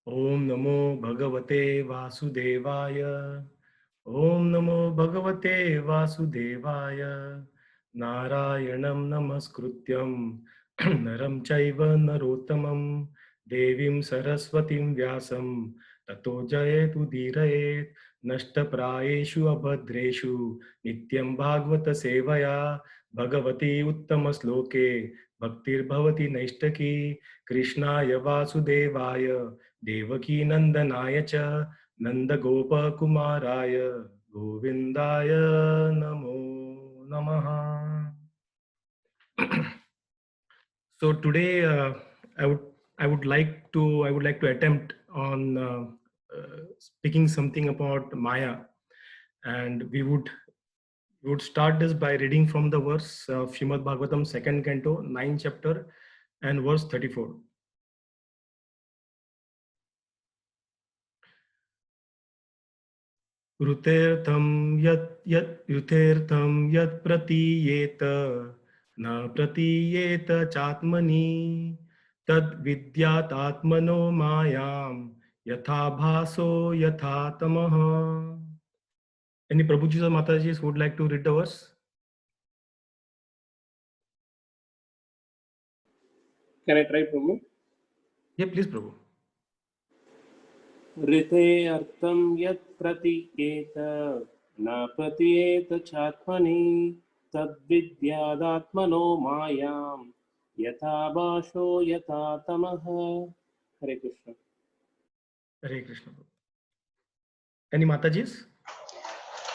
Om Namo Bhagavate Vasudevaya. Om Namo Bhagavate Vasudevaya. Narayanam Namaskrutyam Naram Chaiva Narottamam Devim Saraswatim Vyasam Tato Jayetu Dhirayet Nashtaprayeshu Abhadreshu Nityam Bhagavata Sevaya Bhagavati Uttama Sloke Bhaktir Bhavati Naishtaki Krishnaya Vasudevaya Devaki नंदनाय च नंदगोपकुमाराय गोविंदाय नमो नमः. So today I would like to attempt on speaking something about Maya, and we would start this by reading from the verse of Shrimad Bhagavatam, second canto, 9th chapter, and verse 34. ऋतेर्थं यत् प्रतीयेत न प्रतीयेत चात्मनि तद् आत्मनो मायां यथा भासो यथा तमः. Any Prabhuji or Mataji would like to read the verse? Can I try, Prabhu? Yeah, please, Prabhu. ऋते अर्थं यत् प्रतीयेत न प्रतीयेत चात्मनि तद्विद्यादात्मनो मायां यथा भासो यथा तमः. Hare Krishna. Hare Krishna. Any Matajis?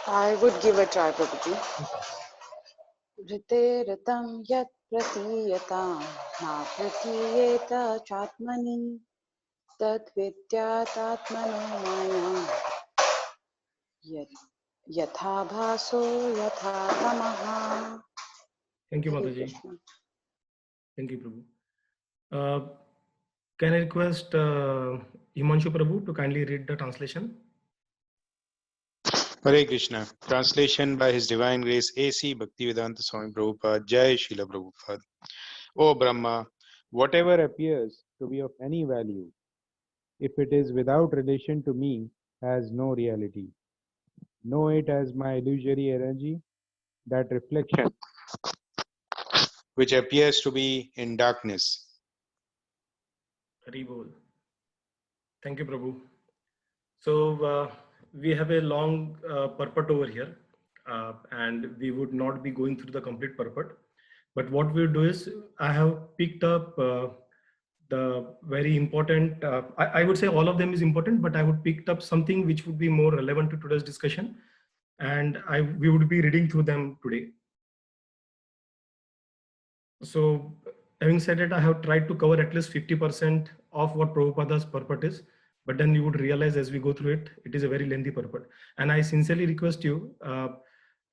I would give a try, Prabhuji. Rite ritam yat pratiyata na pratiyeta chatmani tat vidyat atmano maya yatha bhaso yatha tamaha. Thank you, Mataji. Thank you, Prabhu. Can I request Himanshu Prabhu to kindly read the translation? Hare Krishna. Translation by His Divine Grace A.C. Bhaktivedanta Swami Prabhupada. Jai Srila Prabhupada. O Brahma, whatever appears to be of any value, if it is without relation to me, has no reality. Know it as my illusory energy, that reflection which appears to be in darkness. Hari Bol. Thank you, Prabhu. So we have a long purport over here, and we would not be going through the complete purport. But what we'll do is, I have picked up the very important, I would say all of them is important, but I would picked up something which would be more relevant to today's discussion, and we would be reading through them today. So having said it, I have tried to cover at least 50% of what Prabhupada's purport is, but then you would realize as we go through it, it is a very lengthy purport. And I sincerely request you,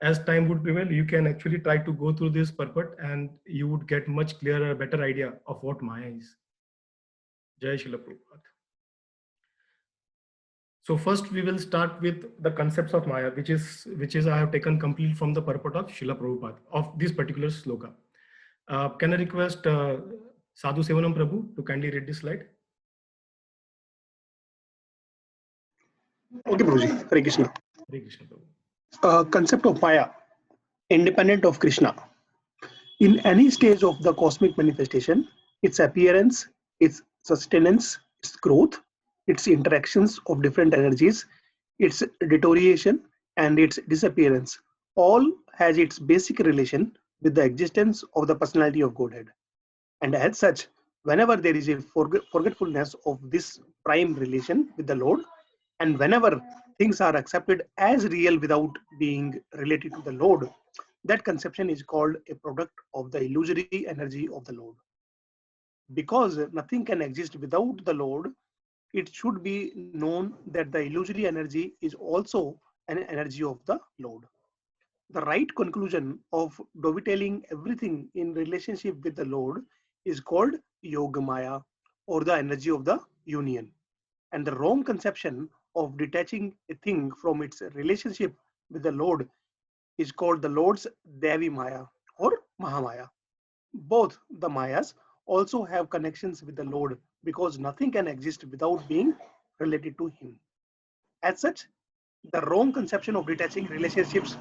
as time would prevail, you can actually try to go through this purport and you would get much clearer, better idea of what Maya is. Jai Srila Prabhupada. So first we will start with the concepts of Maya, which is I have taken complete from the purport of Srila Prabhupada of this particular sloka. Can I request Sadhu Sevanam Prabhu to kindly read this slide? Okay, Prabhuji. Hare Krishna. Hare Krishna, Prabhu. Concept of Maya, independent of Krishna. In any stage of the cosmic manifestation, its appearance, its sustenance, its growth, its interactions of different energies, its deterioration, and its disappearance, all has its basic relation with the existence of the personality of Godhead. And as such, whenever there is a forgetfulness of this prime relation with the Lord, and whenever things are accepted as real without being related to the Lord, that conception is called a product of the illusory energy of the Lord. Because nothing can exist without the Lord, it should be known that the illusory energy is also an energy of the Lord. The right conclusion of dovetailing everything in relationship with the Lord is called Yoga Maya, or the energy of the union. And the wrong conception of detaching a thing from its relationship with the Lord is called the Lord's Devi Maya or Mahamaya. Both the Mayas also have connections with the Lord, because nothing can exist without being related to him. As such, the wrong conception of detaching relationships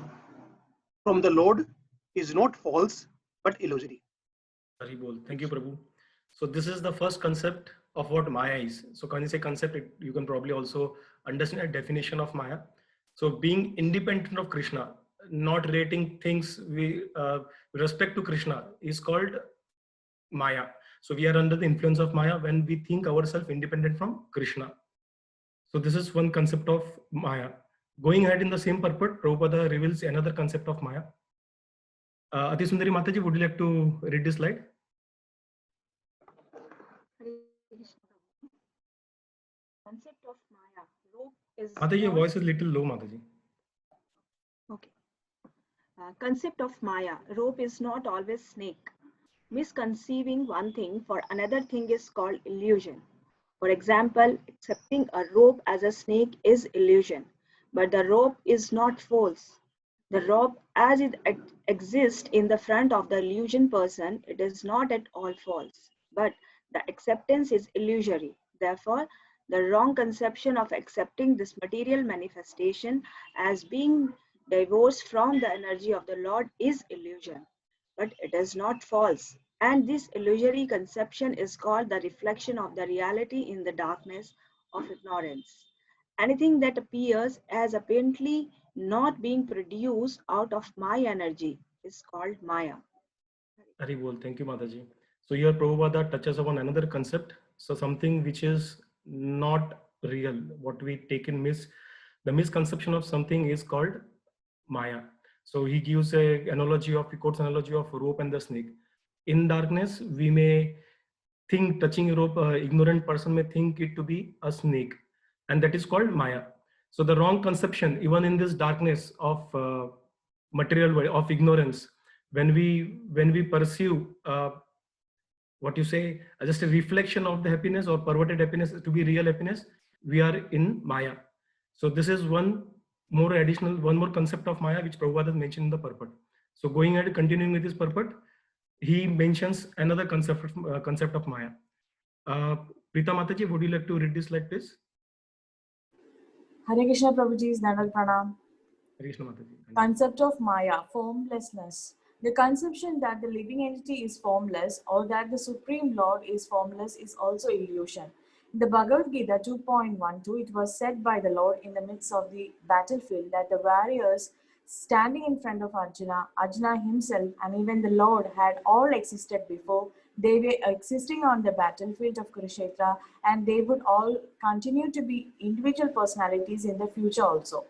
from the Lord is not false but illusory. Hari bol. Thank you, Prabhu. So this is the first concept of what Maya is. So when you say concept, you can probably also understand a definition of Maya. So being independent of Krishna, not rating things with respect to Krishna is called Maya. So we are under the influence of Maya when we think ourselves independent from Krishna. So this is one concept of Maya. Going ahead in the same purport, Prabhupada reveals another concept of Maya. Ati Sundari Mataji, would you like to read this slide? Concept of Maya. Rope is Mataji, your not- voice is little low, Mataji. Okay. Concept of Maya. Rope is not always snake. Misconceiving one thing for another thing is called illusion. For example, accepting a rope as a snake is illusion, but the rope is not false. The rope as it exists in the front of the illusion person, it is not at all false, but the acceptance is illusory. Therefore, the wrong conception of accepting this material manifestation as being divorced from the energy of the Lord is illusion, but it is not false. And this illusory conception is called the reflection of the reality in the darkness of ignorance. Anything that appears as apparently not being produced out of my energy is called Maya. Hari bol. Thank you, Mataji. So here Prabhupada touches upon another concept. So something which is not real, what we take in the misconception of something is called Maya. So he gives a analogy of, he quotes analogy of rope and the snake. In darkness, we may think touching a rope, ignorant person may think it to be a snake, and that is called Maya. So the wrong conception, even in this darkness of material world, of ignorance, when we pursue what you say just a reflection of the happiness or perverted happiness to be real happiness, we are in Maya. So this is one more concept of Maya which Prabhupada has mentioned in the purport. So going ahead, continuing with this purport, he mentions another concept of Maya. Prita Mataji, would you like to read this like this? Hare Krishna Prabhuji's Dandal Pranam. Hare Krishna Mataji. Concept of Maya, formlessness. The conception that the living entity is formless or that the Supreme Lord is formless is also illusion. In the Bhagavad Gita 2.12, it was said by the Lord in the midst of the battlefield that the warriors standing in front of Arjuna, Arjuna himself, and even the Lord had all existed before. They were existing on the battlefield of Kurukshetra, and they would all continue to be individual personalities in the future also,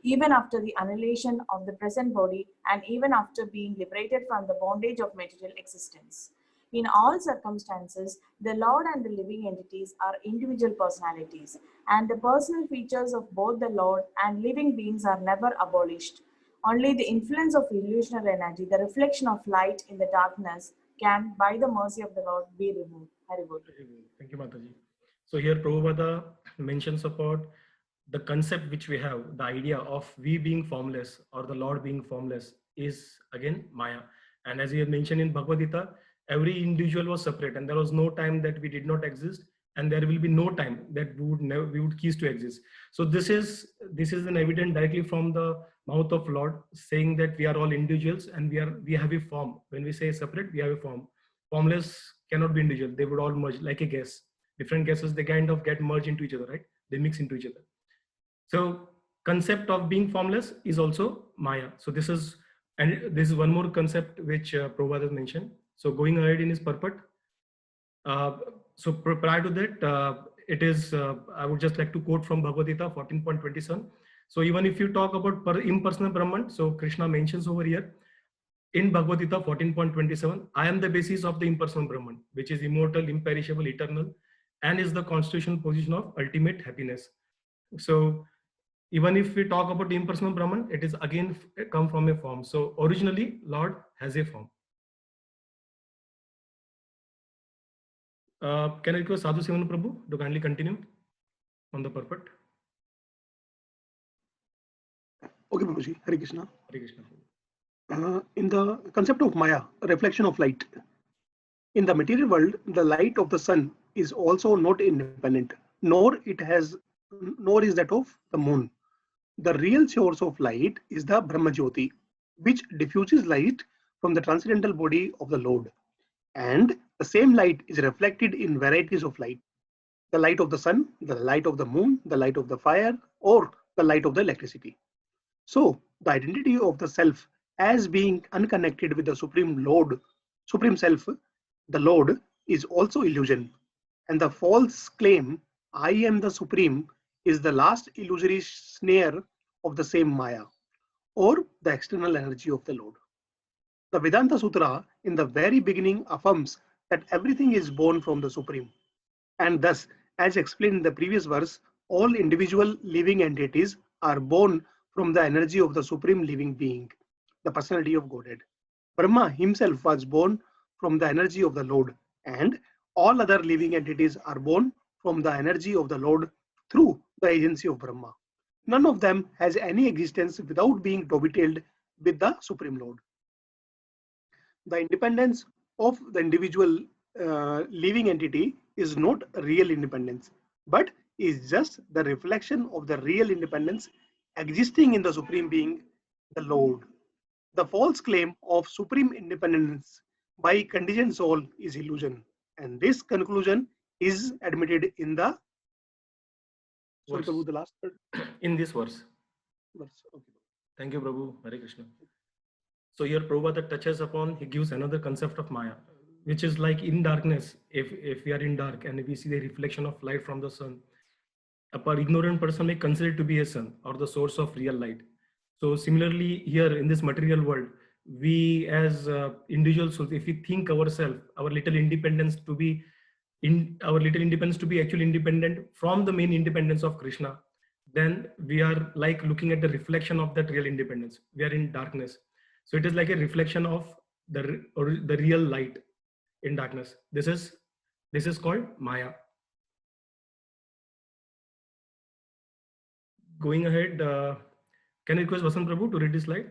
even after the annihilation of the present body and even after being liberated from the bondage of material existence. In all circumstances, the Lord and the living entities are individual personalities, and the personal features of both the Lord and living beings are never abolished. Only the influence of illusionary energy, the reflection of light in the darkness, can, by the mercy of the Lord, be removed. Haribol. Thank you, Mataji. So here Prabhupada mentions about the concept which we have, the idea of we being formless or the Lord being formless is again Maya. And as he had mentioned in Bhagavad Gita, every individual was separate and there was no time that we did not exist, and there will be no time that we would cease to exist. So this is an evidence directly from the mouth of Lord saying that we are all individuals and we have a form. When we say separate, we have a form. Formless cannot be individual. They would all merge like a gas. Different gases, they kind of get merged into each other, right? They mix into each other. So concept of being formless is also Maya. So this is one more concept which Prabhupada has mentioned. So going ahead in his purport. So prior to that, it is, I would just like to quote from Bhagavad Gita 14.27. So even if you talk about impersonal Brahman, so Krishna mentions over here in Bhagavad Gita 14.27, I am the basis of the impersonal Brahman, which is immortal, imperishable, eternal, and is the constitutional position of ultimate happiness. So even if we talk about the impersonal Brahman, it is again come from a form. So originally, Lord has a form. Can I request Sadhu Sivan Prabhu to kindly continue on the purport? Okay, Prabhuji, Hare Krishna. Hare Krishna. In the concept of Maya, reflection of light. In the material world, the light of the sun is also not independent, nor is that of the moon. The real source of light is the Brahma Jyoti, which diffuses light from the transcendental body of the Lord. And the same light is reflected in varieties of light: the light of the sun, the light of the moon, the light of the fire, or the light of the electricity. So, the identity of the self as being unconnected with the Supreme Self, the Lord, is also illusion. And the false claim, I am the Supreme, is the last illusory snare of the same Maya, or the external energy of the Lord. The Vedanta Sutra, in the very beginning, affirms that everything is born from the Supreme. And thus, as explained in the previous verse, all individual living entities are born from the energy of the Supreme Living Being, the personality of Godhead. Brahma himself was born from the energy of the Lord, and all other living entities are born from the energy of the Lord through the agency of Brahma. None of them has any existence without being dovetailed with the Supreme Lord. The independence of the individual living entity is not real independence, but is just the reflection of the real independence existing in the Supreme Being, the Lord. The false claim of supreme independence by contingent soul is illusion, and this conclusion is admitted in the Verse. Prabhu, the last In this verse. verse. Okay. Thank you, Prabhu. Hare Krishna. So here Prabhupada touches upon, he gives another concept of Maya, which is like in darkness, if we are in dark and we see the reflection of light from the sun, ignorant person may consider it to be a sun or the source of real light. So similarly here in this material world, we as individuals, if we think ourselves, our little independence to be actually independent from the main independence of Krishna, then we are like looking at the reflection of that real independence. We are in darkness. So it is like a reflection of the real light in darkness. This is called Maya. Going ahead, can I request Vasant Prabhu to read this slide?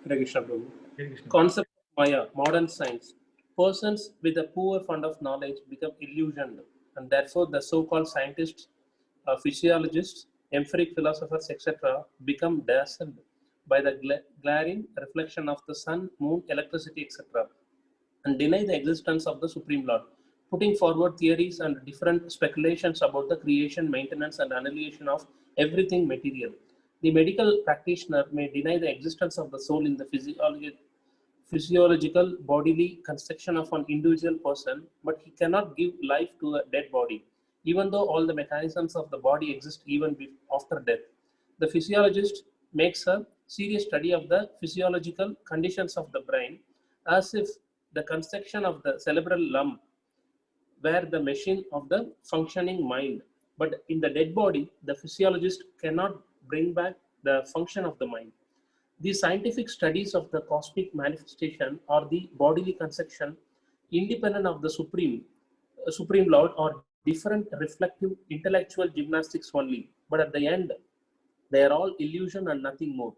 Hare Krishna, Prabhu. Hare Krishna. Concept of Maya, modern science. Persons with a poor fund of knowledge become illusioned, and therefore the so-called scientists, physiologists, empiric philosophers, etc., become dazzled by the glaring reflection of the sun, moon, electricity, etc., and deny the existence of the Supreme Lord, putting forward theories and different speculations about the creation, maintenance, and annihilation of everything material. The medical practitioner may deny the existence of the soul in the physiological bodily construction of an individual person, but he cannot give life to a dead body, even though all the mechanisms of the body exist even after death. The physiologist makes a serious study of the physiological conditions of the brain, as if the construction of the cerebral lump were the machine of the functioning mind. But in the dead body, the physiologist cannot bring back the function of the mind. The scientific studies of the cosmic manifestation or the bodily construction, independent of the Supreme Lord, are different reflective intellectual gymnastics only. But at the end, they are all illusion and nothing more.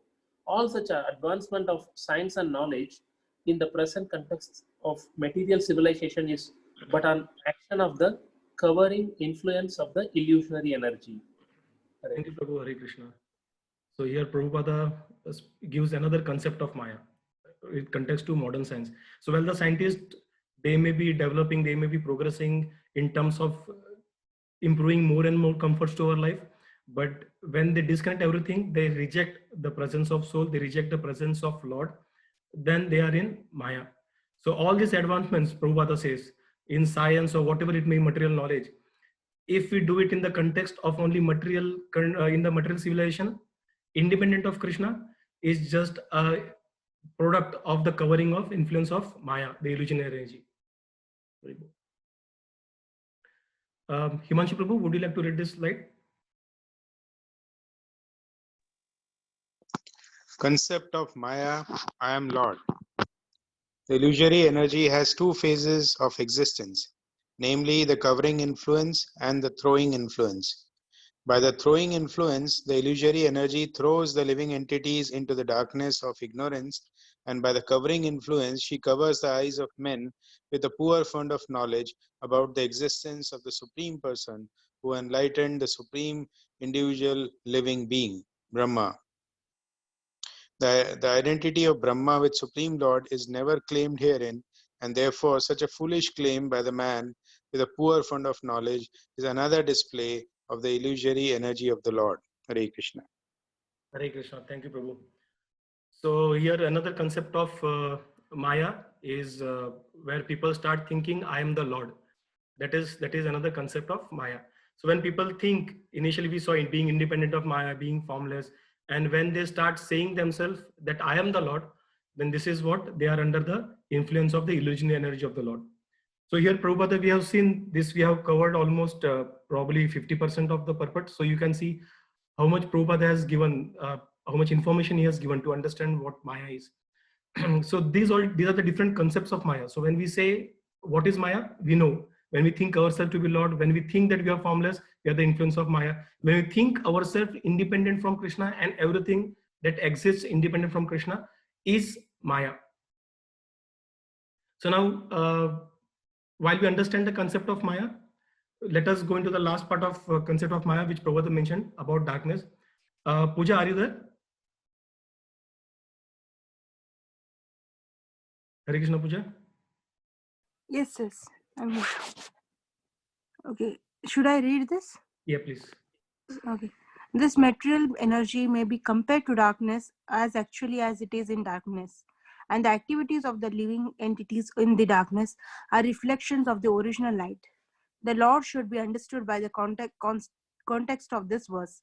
All such advancement of science and knowledge in the present context of material civilization is but an action of the covering influence of the illusionary energy. Thank you, Prabhu. Hare Krishna. So here Prabhupada gives another concept of Maya. It context to modern science. So while the scientists, they may be developing, they may be progressing in terms of improving more and more comforts to our life, but when they disconnect everything, they reject the presence of soul, they reject the presence of Lord, then they are in Maya. So all these advancements, Prabhupada says, in science or whatever it may, material knowledge, if we do it in the context of only material, in the material civilization, independent of Krishna, is just a product of the covering of influence of Maya, the illusionary energy. Very good. Himanshu Prabhu, would you like to read this slide? Concept of Maya, I am Lord. The illusory energy has two phases of existence, namely the covering influence and the throwing influence. By the throwing influence, the illusory energy throws the living entities into the darkness of ignorance and by the covering influence, she covers the eyes of men with a poor fund of knowledge about the existence of the Supreme Person who enlightened the Supreme Individual Living Being, Brahma. The identity of Brahma with Supreme Lord is never claimed herein, and therefore such a foolish claim by the man with a poor fund of knowledge is another display of the illusory energy of the Lord. Hare Krishna. Hare Krishna. Thank you, Prabhu. So here another concept of Maya is where people start thinking, I am the Lord. That is another concept of Maya. So when people think, initially we saw it being independent of Maya, being formless, and when they start saying themselves that I am the Lord, then this is what they are under the influence of the illusionary energy of the Lord. So here, Prabhupada, we have seen this, we have covered almost probably 50% of the purport. So you can see how much Prabhupada has given, how much information he has given to understand what Maya is. So these are the different concepts of Maya. So when we say what is Maya, we know. When we think ourselves to be Lord, when we think that we are formless, we are the influence of Maya. When we think ourselves independent from Krishna and everything that exists independent from Krishna is Maya. So now, while we understand the concept of Maya, let us go into the last part of concept of Maya, which Prabhupada mentioned about darkness. Pooja, are you there? Hare Krishna, Pooja. Yes, yes. I'm here. Okay. Should I read this? Yeah, please. Okay. This material energy may be compared to darkness as actually as it is in darkness. And the activities of the living entities in the darkness are reflections of the original light. The Lord should be understood by the context of this verse.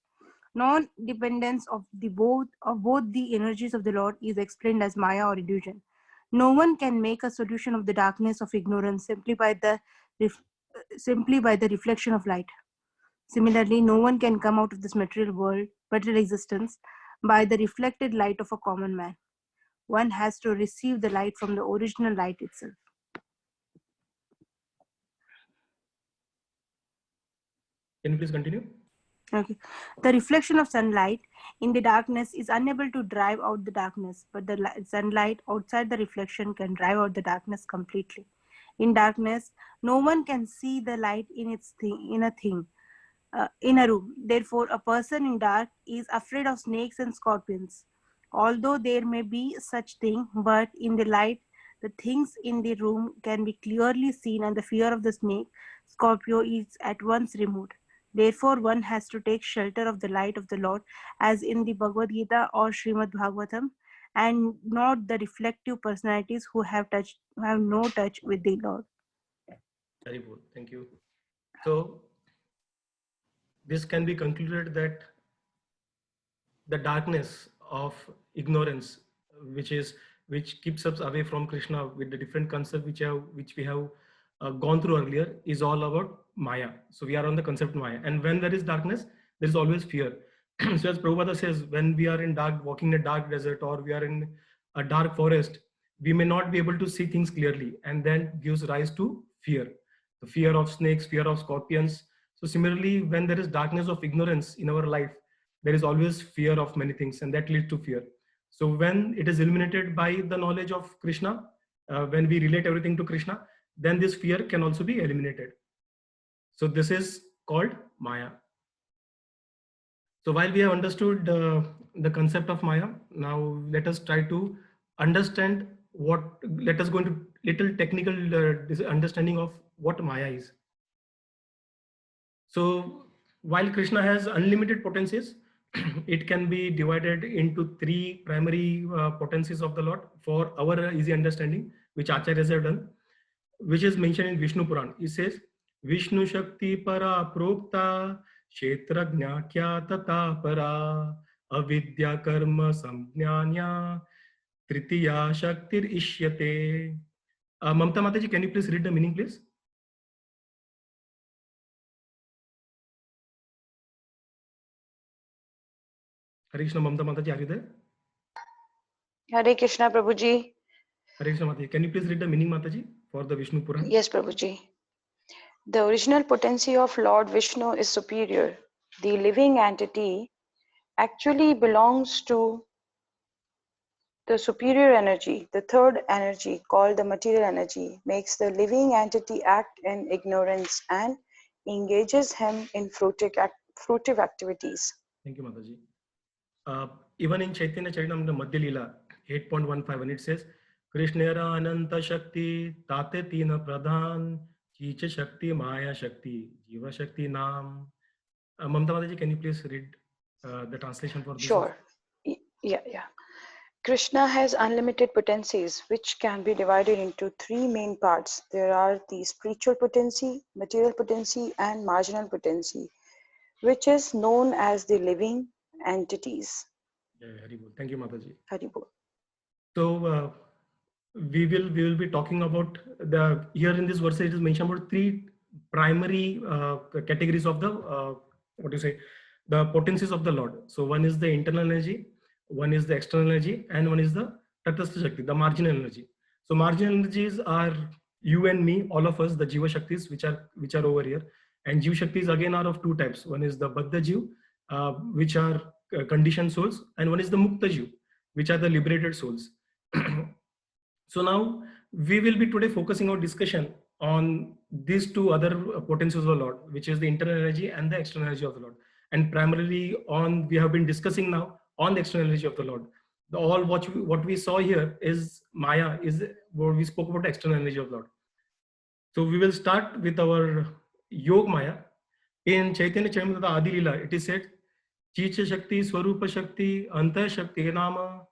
Non-dependence of both the energies of the Lord is explained as Maya or illusion. No one can make a solution of the darkness of ignorance simply by the reflection of light. Similarly, no one can come out of this material existence, by the reflected light of a common man. One has to receive the light from the original light itself. Can you please continue? Okay. The reflection of sunlight in the darkness is unable to drive out the darkness, but the sunlight outside the reflection can drive out the darkness completely. In darkness, no one can see the light in a room. Therefore, a person in dark is afraid of snakes and scorpions. Although there may be such thing, but in the light, the things in the room can be clearly seen, and the fear of the snake, Scorpio is at once removed. Therefore, one has to take shelter of the light of the Lord, as in the Bhagavad Gita or Srimad Bhagavatam, and not the reflective personalities who have no touch with the Lord. Very good. Thank you. So this can be concluded that the darkness of ignorance, which keeps us away from Krishna with the different concepts which we have gone through earlier, is all about Maya. So we are on the concept Maya, and when there is darkness, there is always fear. So as Prabhupada says, when we are in dark, walking in a dark desert, or we are in a dark forest, we may not be able to see things clearly, and then gives rise to fear. The fear of snakes, fear of scorpions. So similarly, when there is darkness of ignorance in our life, there is always fear of many things, and that leads to fear. So when it is eliminated by the knowledge of Krishna, when we relate everything to Krishna, then this fear can also be eliminated. So this is called Maya. So while we have understood the concept of Maya, now let us try to understand let us go into little technical understanding of what Maya is. So while Krishna has unlimited potencies, it can be divided into three primary potencies of the Lord for our easy understanding, which Acharyas have done, which is mentioned in Vishnu Puran. It says, Vishnu Shakti Para Prokta Kshetrajna Kya Tata Para Avidya Karma Samjnanya Tritiya Shaktir Ishyate. Mamta Mataji, can you please read the meaning, please? Hare Krishna, Mamta Mataji, are you there? Hare Krishna, Prabhuji. Hare Krishna, Mataji. Can you please read the meaning, Mataji, for the Vishnu Puran? Yes, Prabhuji. The original potency of Lord Vishnu is superior. The living entity actually belongs to The superior energy, the third energy called the material energy, makes the living entity act in ignorance and engages him in fruitive activities. Thank you, Mataji. Even in Chaitanya Charitamrita Madhya Leela 8.15, when it says, Krishnera Ananta Shakti, Tate Tina Pradhan, Chicha Shakti, Maya Shakti, Jiva Shakti Nam. Mamta Mataji, can you please read the translation for this? Sure. Yeah. Krishna has unlimited potencies, which can be divided into three main parts. There are the spiritual potency, material potency, and marginal potency, which is known as the living entities. Yeah, Haribol. Thank you, Mataji. Haribol. So we will be talking about the here in this verse. It is mentioned about three primary categories of the what do you say, the potencies of the Lord. So one is the internal energy, one is the external energy, and one is the Tatastha Shakti, the marginal energy. So marginal energies are you and me, all of us, the Jiva Shaktis, which are over here. And Jiva Shaktis again are of two types. One is the Baddha Jiv, which are conditioned souls, and one is the Mukta Jiv, which are the liberated souls. So now we will be today focusing our discussion on these two other potencies of the Lord, which is the internal energy and the external energy of the Lord. And primarily we have been discussing now on the external energy of the Lord. What we saw here is Maya, is what we spoke about the external energy of the Lord. So we will start with our Yog Maya. In Chaitanya Charitamrita Adi Leela, it is said, Chicha Shakti, Swarupa Shakti, Anta Shakti Nama,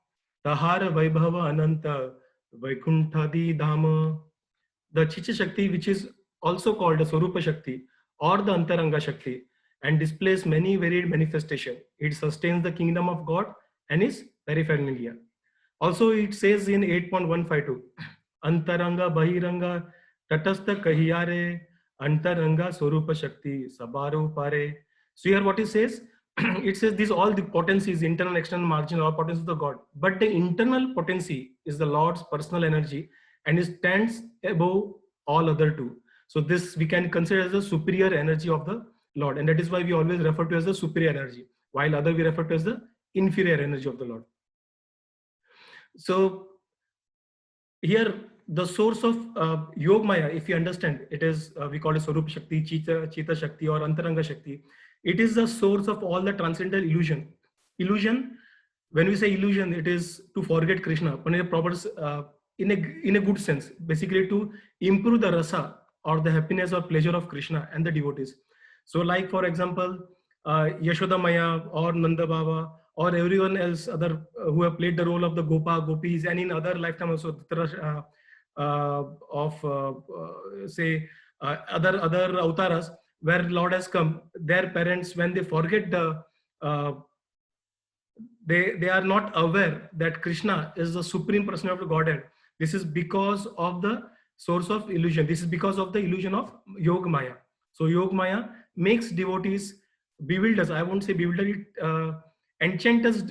Tahara Vaibhava Ananta, Vaikuntadi Dhama. The Chicha Shakti, which is also called the Swarupa Shakti or the Antaranga Shakti, and displays many varied manifestations. It sustains the kingdom of God and is very familiar. Also, it says in 8.152, Antaranga Bahiranga Tatastha Kahiyare Antaranga Swarupa Shakti Sabaru Pare. So here what it says, it says these all the potencies, internal, external, marginal, all potencies of the God. But the internal potency is the Lord's personal energy and it stands above all other two. So this we can consider as the superior energy of the Lord. And that is why we always refer to as the superior energy, while other we refer to as the inferior energy of the Lord. So here the source of Yog Maya, if you understand, it is we call it Swarup Shakti, Chita Shakti or Antaranga Shakti. It is the source of all the transcendental illusion. Illusion, when we say illusion, it is to forget Krishna, in a good sense, basically to improve the rasa or the happiness or pleasure of Krishna and the devotees. So like for example, Yashoda Maya or Nanda Baba or everyone else other who have played the role of the Gopis, and in other lifetime also other avtaras where Lord has come, their parents, when they forget they are not aware that Krishna is the supreme person of the Godhead. This is because of the source of illusion. This is because of the illusion of Yog Maya. So Yog Maya makes devotees bewilders. I won't say bewildered. It enchants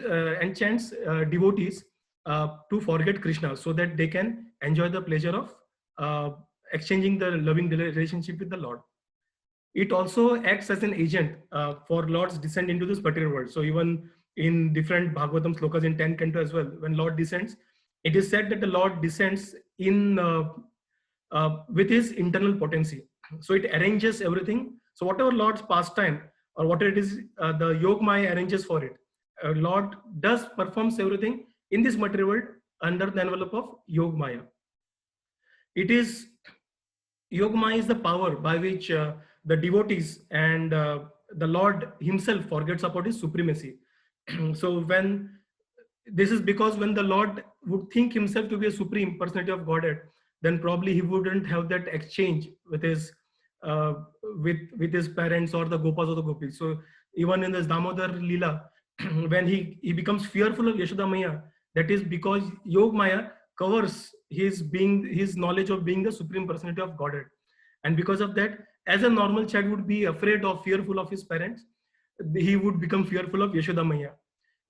devotees to forget Krishna, so that they can enjoy the pleasure of exchanging the loving relationship with the Lord. It also acts as an agent for Lord's descent into this material world. So even in different Bhagavatam slokas in 10th canto as well, when Lord descends, it is said that the Lord descends in with his internal potency. So it arranges everything. So whatever Lord's pastime or whatever it is, the Yog Maya arranges for it. Lord does performs everything in this material world under the envelope of Yog Maya. It is Yog Maya is the power by which the devotees and the Lord himself forgets about his supremacy. So when this is because when the Lord would think himself to be a supreme personality of Godhead, then probably he wouldn't have that exchange with his with his parents or the Gopas or the Gopis. So even in this Damodar Leela, when he becomes fearful of Yashoda Maya, that is because Yog Maya covers his knowledge of being the supreme personality of Godhead. And because of that, as a normal child would be afraid or fearful of his parents, he would become fearful of Yashoda Maya.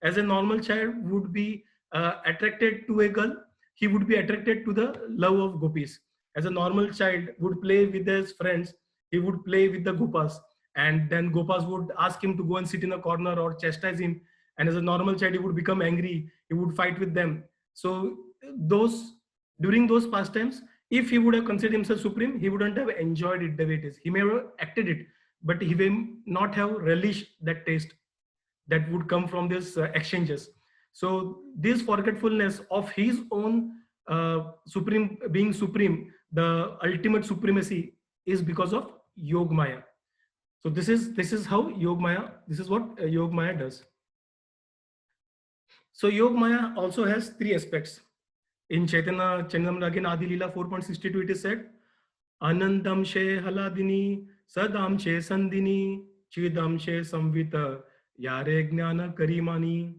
As a normal child would be attracted to a girl, he would be attracted to the love of gopis. As a normal child would play with his friends, he would play with the gopas, and then gopas would ask him to go and sit in a corner or chastise him. And as a normal child, he would become angry, he would fight with them. So during those pastimes, if he would have considered himself supreme, he wouldn't have enjoyed it the way it is. He may have acted it, but he may not have relished that taste that would come from these exchanges. So this forgetfulness of his own being supreme, the ultimate supremacy, is because of Yog Maya. So this is how Yog Maya. This is what Yog Maya does. So Yog Maya also has three aspects. In Chaitanya Chandamra again Adi Leela 4.62 it is said, Anandam she haladini, sadam she sandini, chidam she samvita, yare jnana karimani.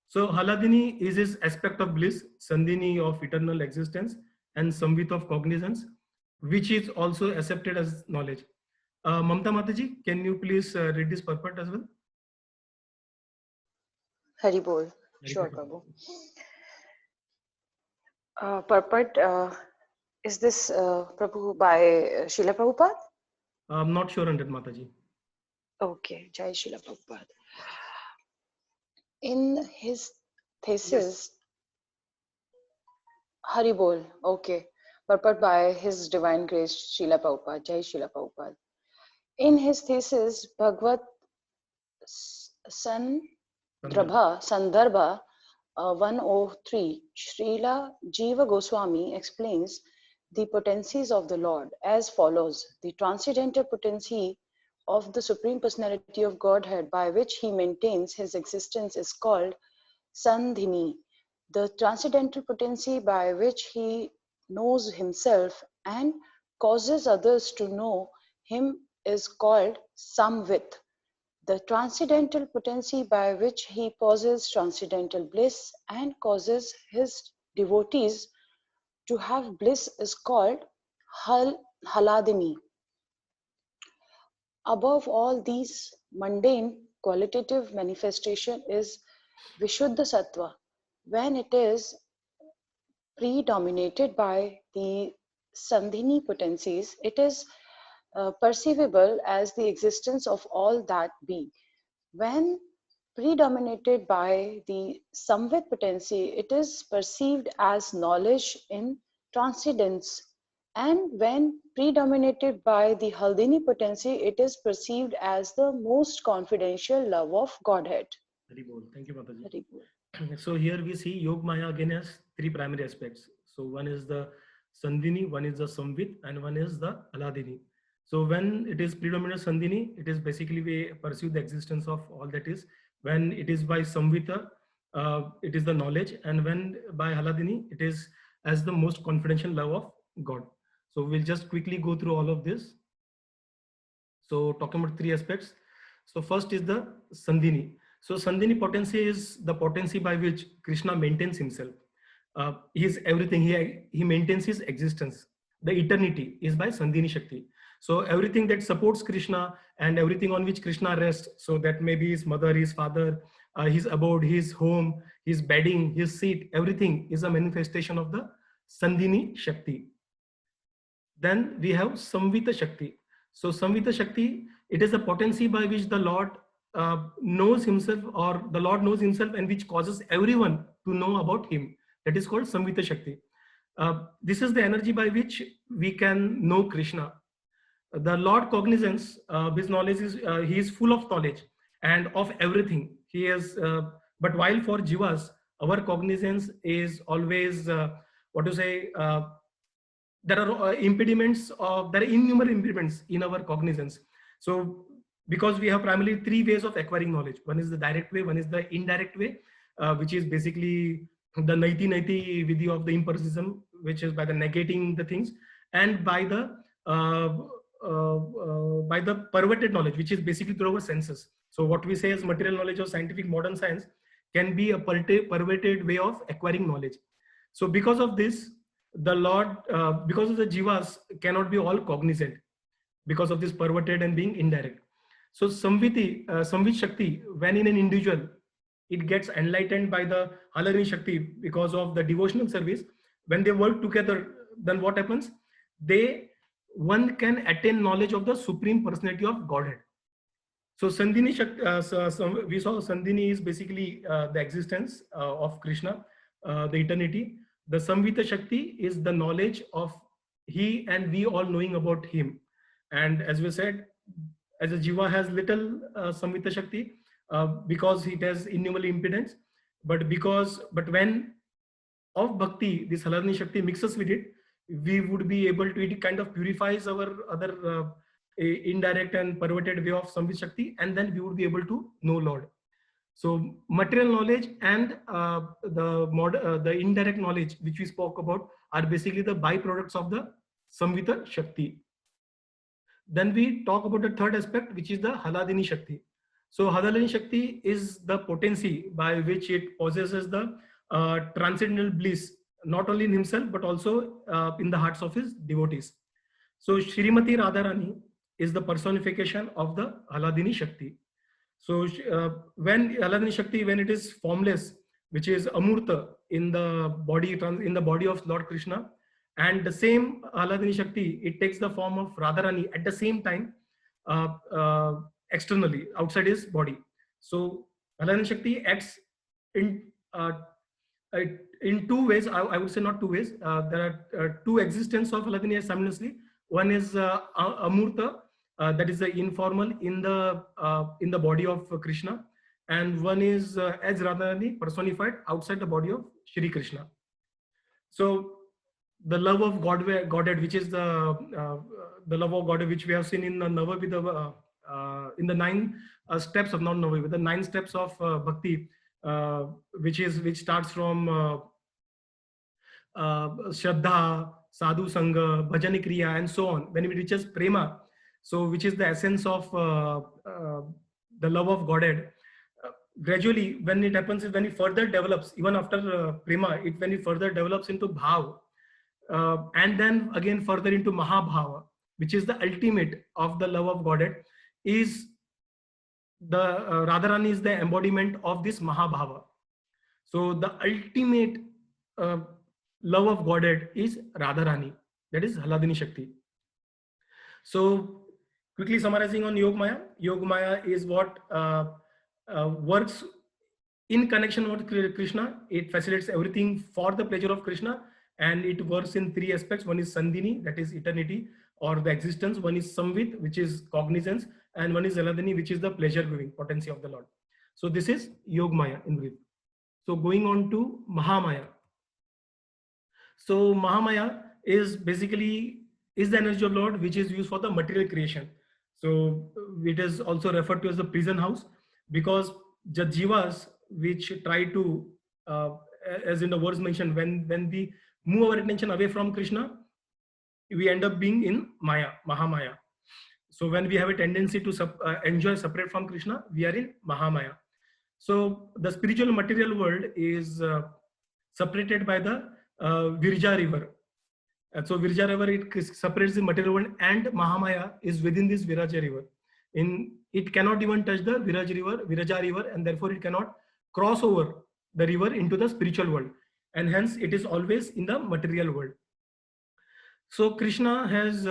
So haladini is his aspect of bliss, sandini of eternal existence, and samvita of cognizance, which is also accepted as knowledge. Mamta Mataji, can you please read this purport as well? Hari Bol. Sure, Prabhu. Purport, is this Prabhu by Srila Prabhupada? I'm not sure on that, Mataji. Okay, Jai Srila Prabhupada. In his thesis, Hari Bol, okay, purport by His Divine Grace Srila Prabhupada, Jai Srila Prabhupada. In his thesis, Bhagavad Sandarbha 103, Srila Jiva Goswami explains the potencies of the Lord as follows. The transcendental potency of the Supreme Personality of Godhead by which he maintains his existence is called Sandhini. The transcendental potency by which he knows himself and causes others to know him is called Samvit. The transcendental potency by which he possesses transcendental bliss and causes his devotees to have bliss is called Haladini. Above all these, mundane qualitative manifestation is Vishuddha Sattva. When it is predominated by the Sandhini potencies, it is perceivable as the existence of all that be. When predominated by the Samvit potency, it is perceived as knowledge in transcendence. And when predominated by the Haldini potency, it is perceived as the most confidential love of Godhead. Thank you, Mataji. So here we see Yog Maya again has three primary aspects. So one is the Sandhini, one is the Samvit, and one is the Aladini. So when it is predominant Sandhini, it is basically we perceive the existence of all that is. When it is by Samvita, it is the knowledge, and when by Haladini, it is as the most confidential love of God. So we'll just quickly go through all of this. So talking about three aspects. So first is the Sandhini. So Sandhini potency is the potency by which Krishna maintains himself. He is everything. He maintains his existence. The eternity is by Sandhini Shakti. So everything that supports Krishna and everything on which Krishna rests, so that may be his mother, his father, his abode, his home, his bedding, his seat, everything is a manifestation of the Sandhini Shakti. Then we have Samvita Shakti. So Samvita Shakti, it is a potency by which the Lord knows himself, or the Lord knows himself, and which causes everyone to know about him. That is called Samvita Shakti. This is the energy by which we can know Krishna. The Lord cognizance, his knowledge is, he is full of knowledge and of everything. He is, but while for Jivas, our cognizance is always, what to say, there are impediments, there are innumerable impediments in our cognizance. So because we have primarily three ways of acquiring knowledge. One is the direct way, one is the indirect way, which is basically the naiti vidhi of the empiricism, which is by the negating the things, and by the perverted knowledge, which is basically through our senses. So what we say as material knowledge or scientific modern science can be a perverted way of acquiring knowledge. So because of this, the Lord, because of the jivas cannot be all cognizant because of this perverted and being indirect. So Samvit Shakti, when in an individual, it gets enlightened by the Haladini Shakti because of the devotional service. When they work together, then what happens? One can attain knowledge of the Supreme Personality of Godhead. So Sandhini Shakti, we saw Sandhini is basically the existence of Krishna. the eternity. The Samvita Shakti is the knowledge of he and we all knowing about him. And as we said, as a Jiva has little Samvita Shakti because it has innumerable impedance, but when of bhakti, this Haladini Shakti mixes with it, we would be able to, it kind of purifies our other indirect and perverted way of Samvita Shakti, and then we would be able to know Lord. So material knowledge and the indirect knowledge which we spoke about are basically the byproducts of the Samvita Shakti. Then we talk about the third aspect, which is the Haladini Shakti. So Haladini Shakti is the potency by which it possesses the transcendental bliss, not only in himself, but also in the hearts of his devotees. So Shrimati Radharani is the personification of the Haladini Shakti. So when Haladini Shakti, when it is formless, which is Amurta in the body of Lord Krishna, and the same Haladini Shakti, it takes the form of Radharani at the same time externally, outside his body. So Haladini Shakti acts in two ways. I would say not two ways. There are two existences of Haladini simultaneously. One is Amurta, that is the informal in the body of Krishna, and one is as Radharani personified outside the body of Shri Krishna. So the love of Godhead, which is the love of Godhead, which we have seen in the Navavidha, in the 9 steps of not Navavidha, the 9 steps of bhakti, which starts from Shraddha, Sadhu Sangha, Bhajani Kriya, and so on. When it reaches Prema, so which is the essence of the love of Godhead, gradually when it happens is when it further develops, even after Prema, when it further develops into Bhav, and then again further into Mahabhava, which is the ultimate of the love of Godhead, is the Radharani is the embodiment of this Mahabhava. So the ultimate love of Godhead is Radharani, that is Haladini Shakti. So quickly summarizing on Yog Maya is what works in connection with Krishna. It facilitates everything for the pleasure of Krishna, and it works in 3 aspects. One is Sandhini, that is eternity or the existence. One is Samvit, which is cognizance, and one is Haladini, which is the pleasure giving potency of the Lord. So this is Yog Maya in brief. So going on to Mahamaya. So Mahamaya is basically the energy of Lord which is used for the material creation. So it is also referred to as the prison house, because the jivas which try to, as in the words mentioned, when we move our attention away from Krishna, we end up being in Maya, Mahamaya. So when we have a tendency to enjoy separate from Krishna, we are in Mahamaya. So the spiritual material world is separated by the Virja river. And so Virja river, it separates the material world, and Mahamaya is within this Viraja river. It cannot even touch the Viraja river, and therefore it cannot cross over the river into the spiritual world, and hence it is always in the material world. So Krishna has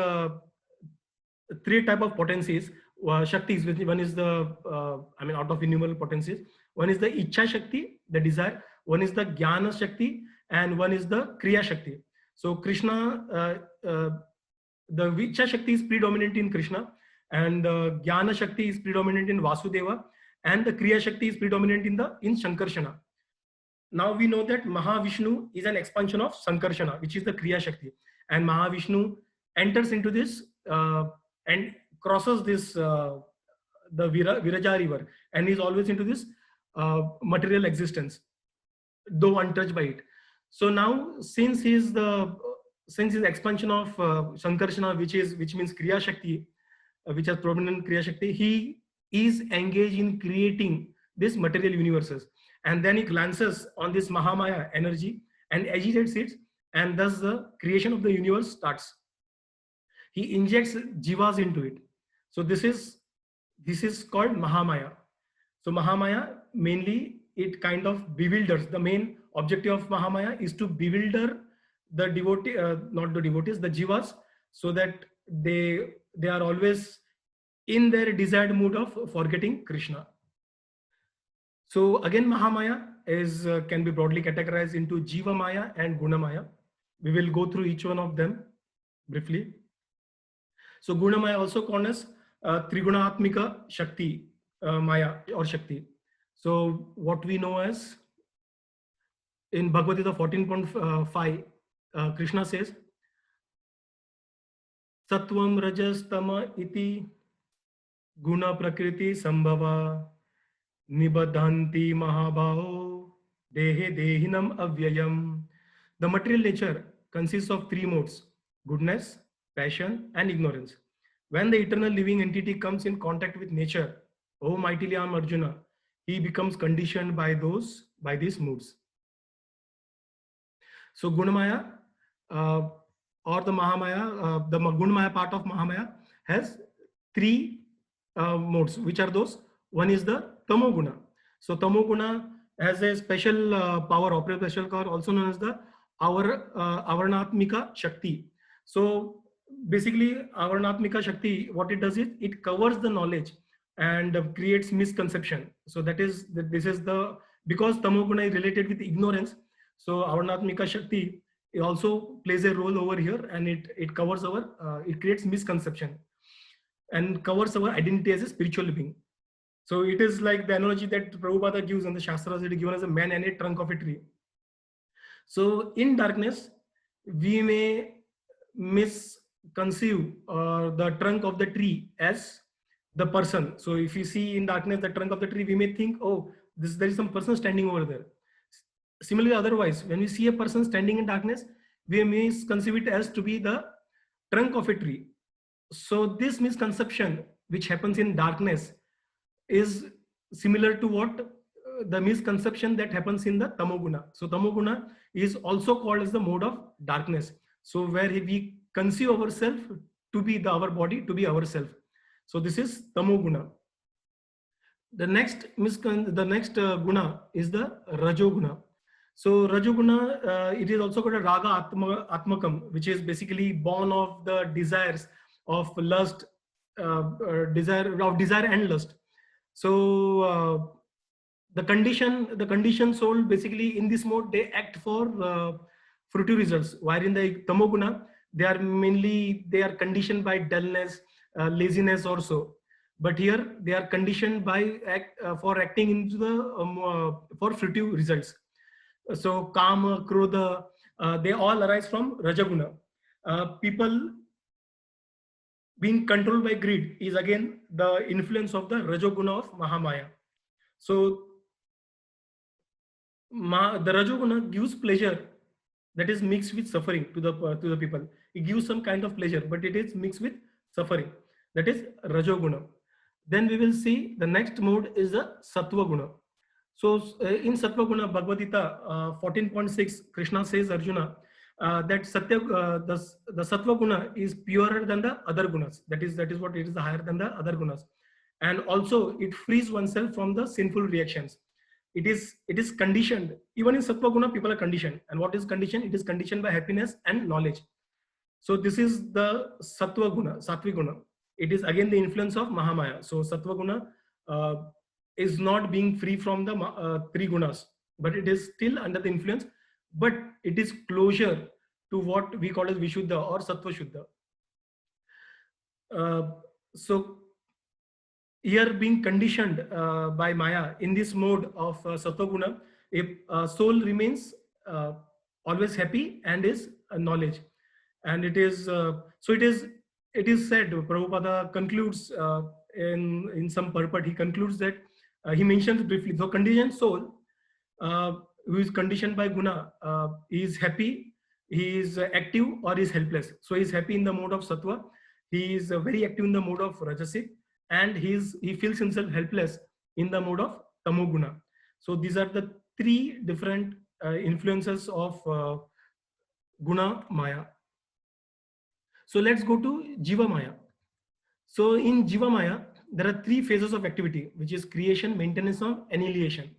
3 type of potencies, Shaktis. One is the, out of innumerable potencies. One is the Ichha Shakti, the desire. One is the Jnana Shakti, and one is the Kriya Shakti. So Krishna, the Ichha Shakti is predominant in Krishna, and the Jnana Shakti is predominant in Vasudeva, and the Kriya Shakti is predominant in Shankarshana. Now we know that Mahavishnu is an expansion of Sankarshana, which is the Kriya Shakti, and Mahavishnu enters into this and crosses this the Viraja river, and is always into this material existence, though untouched by it. So now, since his expansion of Sankarshana, which means Kriya Shakti, which has prominent Kriya Shakti, he is engaged in creating these material universes, and then he glances on this Mahamaya energy and agitates it, and thus the creation of the universe starts. He injects jivas into it. So this is called Mahamaya. So Mahamaya, mainly it kind of bewilders. The main objective of Mahamaya is to bewilder the devotee, not the devotees, the jivas, so that they are always in their desired mood of forgetting Krishna. So again, Mahamaya is can be broadly categorized into Jiva Maya and Guna Maya. We will go through each one of them briefly. So Guna Maya also called as Trigunaatmika Shakti Maya or Shakti. So what we know as in Bhagavad Gita 14.5, Krishna says, Sattvam Rajas Tama iti Guna Prakriti Sambhava Nibadhanti Mahabhaho Dehe Dehinam Avyayam. The material nature consists of three modes: goodness, passion, and ignorance. When the eternal living entity comes in contact with nature, O mighty Ram Arjuna, he becomes conditioned by these moods. So Gunamaya or the Mahamaya, the Gunamaya part of Mahamaya has three modes. Which are those? One is the Tamoguna. So Tamoguna has a special power, operative special power, also known as the Avarnatmika Shakti. So basically, Avarnatmika Shakti, what it does is it covers the knowledge and creates misconception. So this is the, because Tamoguna is related with ignorance. So Avarnatmika Shakti, it also plays a role over here, and it covers it creates misconception and covers our identity as a spiritual being. So it is like the analogy that Prabhupada gives and the Shastras, it is given as a man and a trunk of a tree. So in darkness, we may misconceive the trunk of the tree as the person. So if you see in darkness the trunk of the tree, we may think, oh, there is some person standing over there. Similarly, otherwise, when we see a person standing in darkness, we may misconceive it as to be the trunk of a tree. So this misconception which happens in darkness is similar to what the misconception that happens in the Tamoguna. So Tamoguna is also called as the mode of darkness. So where we conceive ourselves to be our body, to be ourselves. So this is Tamoguna. The next guna is the Rajoguna. So Rajoguna, it is also called a Raga Atmakam, which is basically born of the desires of lust, desire and lust. So the conditioned soul, basically in this mode, they act for fruitive results. While in the Tamoguna, they are conditioned by dullness, laziness also. But here they are conditioned by for acting into the for fruitive results. So Kama, Krodha, they all arise from Rajaguna. People being controlled by greed is again the influence of the Rajoguna of Mahamaya. So the Rajoguna gives pleasure that is mixed with suffering to the people. It gives some kind of pleasure, but it is mixed with suffering. That is Rajoguna. Then we will see the next mode is the Sattva Guna. So in Sattva Guna, Bhagavad Gita 14.6, Krishna says Arjuna that the Sattva Guna is purer than the other gunas. That is what it is, higher than the other gunas, and also it frees oneself from the sinful reactions. It is conditioned. Even in Sattva Guna, people are conditioned. And what is conditioned? It is conditioned by happiness and knowledge. So this is the Sattva Guna, Sattvic Guna. It is again the influence of Mahamaya. So Sattva Guna is not being free from the three gunas, but it is still under the influence, but it is closer to what we call as Vishuddha or Sattva Shuddha. So here being conditioned by Maya in this mode of Sattva Guna, a soul remains always happy and is knowledge. And it is it is said, Prabhupada concludes in some purport, he concludes that he mentions briefly, the conditioned soul who is conditioned by guna, he is happy, he is active, or is helpless. So he is happy in the mode of sattva, he is very active in the mode of rajasic, and he feels himself helpless in the mode of tamoguna. So these are the three different influences of guna maya. So let's go to Jiva Maya. So in Jiva Maya, there are three phases of activity, which is creation, maintenance, and annihilation.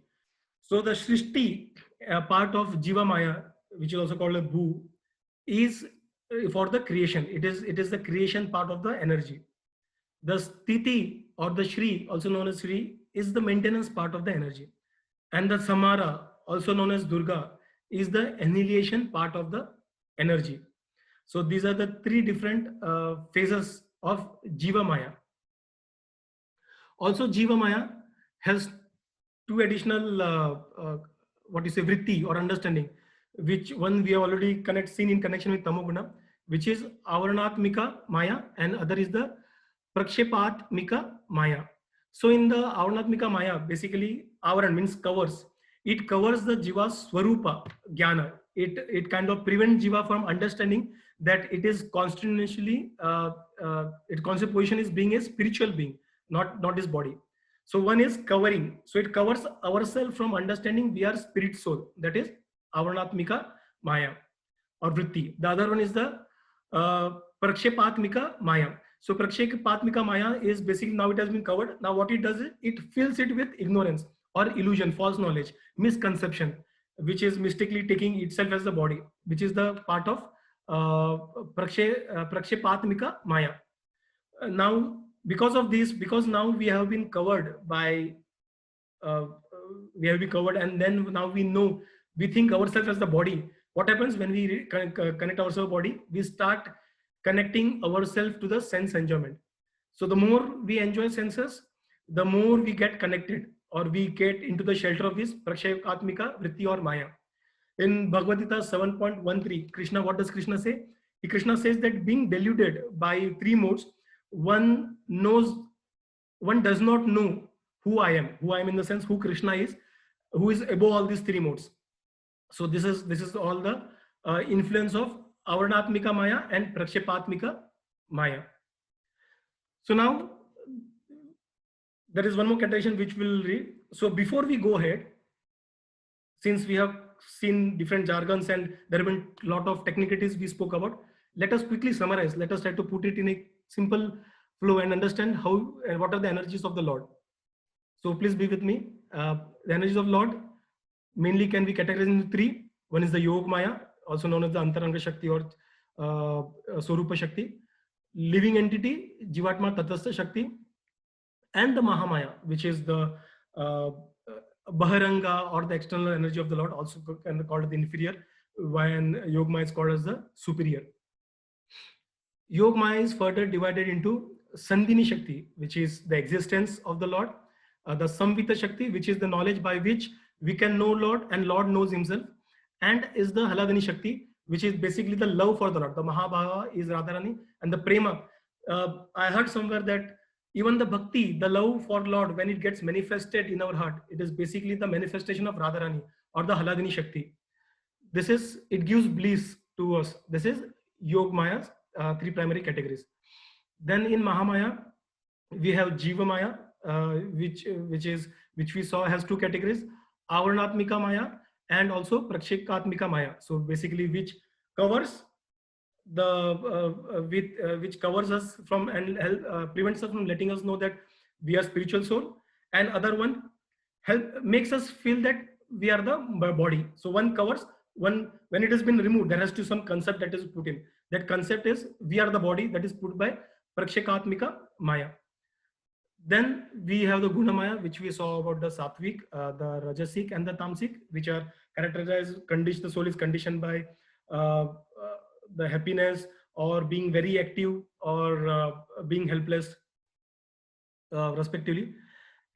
So the Srishti part of Jiva Maya, which is also called a Bhu, is for the creation. It is the creation part of the energy. The Sthiti or the Shri, also known as Shri, is the maintenance part of the energy. And the Samara, also known as Durga, is the annihilation part of the energy. So these are the three different phases of Jiva Maya. Also, Jiva Maya has two additional what you say vritti or understanding, which one we have already seen in connection with Tamoguna, which is Avaranatmika Maya, and other is the Prakshepatmika Maya. So in the Avaranatmika Maya, basically Avaran means covers. It covers the Jiva's Swarupa Jnana. It kind of prevents Jiva from understanding that it is constitutionally, its concept position is being a spiritual being, not his body. So one is covering. So it covers ourselves from understanding we are spirit soul. That is Avaranatmika Maya or Vritti. The other one is the Prakshepatmika Maya. So Prakshepatmika Maya is basically, now it has been covered. Now what it does is it fills it with ignorance or illusion, false knowledge, misconception, which is mistakenly taking itself as the body, which is the part of Prakshepatmika Maya. Now, because of this, because now we have been covered by, and then now we know, we think ourselves as the body. What happens when we connect ourselves body? We start connecting ourselves to the sense enjoyment. So the more we enjoy senses, the more we get connected, or we get into the shelter of this Prakshepatmika Vritti or Maya. In Bhagavad Gita 7.13, Krishna, what does Krishna say? Krishna says that being deluded by three modes, one does not know who I am. Who I am in the sense who Krishna is, who is above all these three modes. So this is all the influence of Avaranatmika Maya and Prakshepatmika Maya. So now there is one more category which we'll read. So before we go ahead, since we have seen different jargons and there have been a lot of technicalities we spoke about, let us quickly summarize. Let us try to put it in a simple flow and understand how and what are the energies of the Lord. So please be with me. The energies of Lord mainly can be categorized into three. One is the Yog Maya, also known as the Antaranga Shakti or Swarupa Shakti. Living entity, Jivatma Tatastha Shakti. And the Mahamaya, which is the Baharanga or the external energy of the Lord, also called the inferior, when Yog Maya is called as the superior. Yog Maya is further divided into Sandhini Shakti, which is the existence of the Lord, the Samvita Shakti, which is the knowledge by which we can know Lord and Lord knows himself, and is the Haladini Shakti, which is basically the love for the Lord. The Mahabhava is Radharani, and the Prema. I heard somewhere that even the Bhakti, the love for Lord, when it gets manifested in our heart, it is basically the manifestation of Radharani or the Haladini Shakti. It gives bliss to us. This is Yog Maya's three primary categories. Then in Mahamaya, we have Jiva Maya, which we saw has two categories: Avaranatmika Maya and also Prakshepatmika Maya. So basically, which covers which covers us from and prevents us from letting us know that we are spiritual soul, and other one makes us feel that we are the body. So one covers one, when it has been removed, there has to some concept that is put in. That concept is we are the body, that is put by Prakshepatmika Maya. Then we have the Guna Maya, which we saw about the Sattvic, the Rajasic and the Tamasic, which are characterized, the soul is conditioned by the happiness or being very active or being helpless, respectively.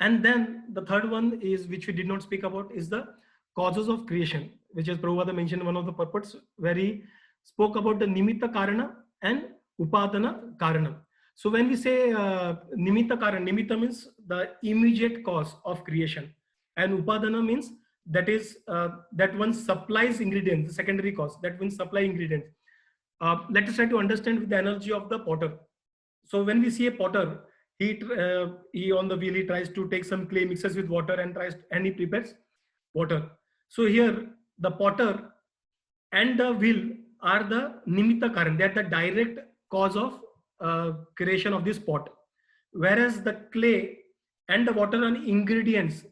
And then the third one is, which we did not speak about, is the causes of creation, which is Prabhupada mentioned one of the purports, where he spoke about the Nimitta Karana and Upadana Karana. So when we say Nimitta Karana, Nimitta means the immediate cause of creation, and Upadana means that is that one supplies ingredients, the secondary cause, that one supply ingredients. Let us try to understand with the energy of the potter. So when we see a potter, he on the wheel, he tries to take some clay, mixes with water and he prepares water. So here the potter and the wheel are the Nimitta Karan. They are the direct cause of creation of this pot. Whereas the clay and the water are ingredients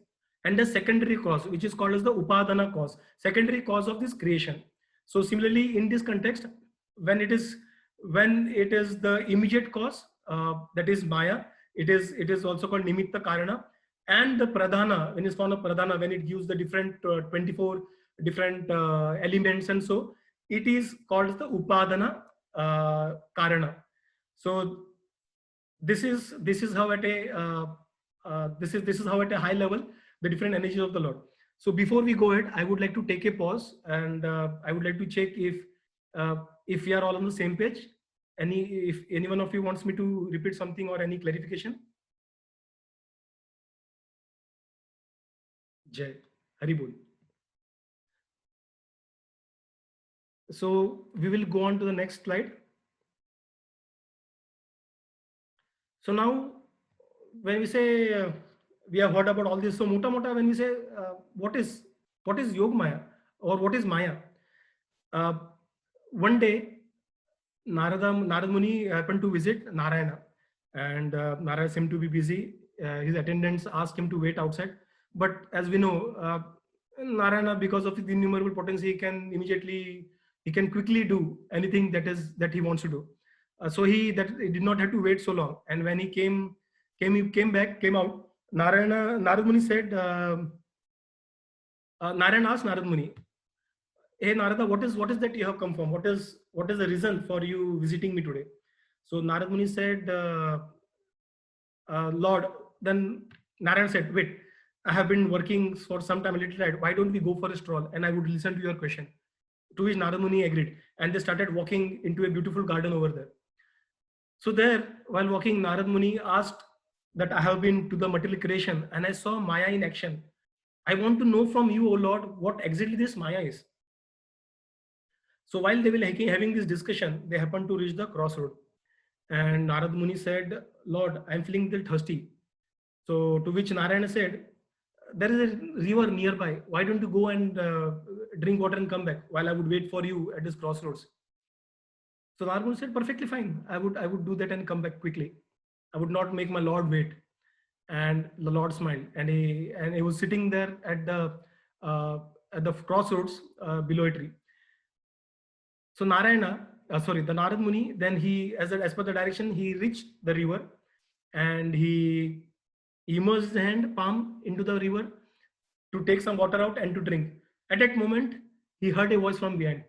and the secondary cause, which is called as the Upadana cause, secondary cause of this creation. So similarly, in this context, when it is the immediate cause, that is Maya, it is also called Nimitta Karana, And the pradhana, when it's found a pradhana, when it gives the different 24 different elements, and so it is called the upadana karana. So this is how at a this is how at a high level the different energies of the Lord. So before we go ahead, I would like to take a pause, and I would like to check if we are all on the same page. If any one of you wants me to repeat something or any clarification. Jai Hari Bol. So we will go on to the next slide. So now, when we say we have heard about all this, so mota mota, when we say what is Yog Maya or what is Maya? One day, Narad Muni happened to visit Narayana, and Narayana seemed to be busy. His attendants asked him to wait outside, but as we know, Narayana, because of his innumerable potency, he can quickly do anything that he wants to do. So he did not have to wait so long. And when he came out, Narad Muni said, Narayana asked Narad Muni, "Hey Narada, what is that you have come from? What is the reason for you visiting me today?" So Narad Muni said, Lord, then Narayan said, "Wait, I have been working for some time a little tired. Why don't we go for a stroll and I would listen to your question?" To which Narad Muni agreed, and they started walking into a beautiful garden over there. So there, while walking, Narad Muni asked that I have been to the material creation and I saw Maya in action. I want to know from you, O Lord, what exactly this Maya is. So while they were having this discussion, they happened to reach the crossroad. And Narad Muni said, "Lord, I'm feeling a little thirsty." So to which Narayana said, "There is a river nearby. Why don't you go and drink water and come back while I would wait for you at this crossroads?" So Narad Muni said, "Perfectly fine. I would do that and come back quickly. I would not make my Lord wait." And the Lord smiled, and he was sitting there at the crossroads below a tree. So the Narad Muni, then as per the direction, he reached the river, and he immersed his hand palm into the river to take some water out and to drink. At that moment, he heard a voice from behind.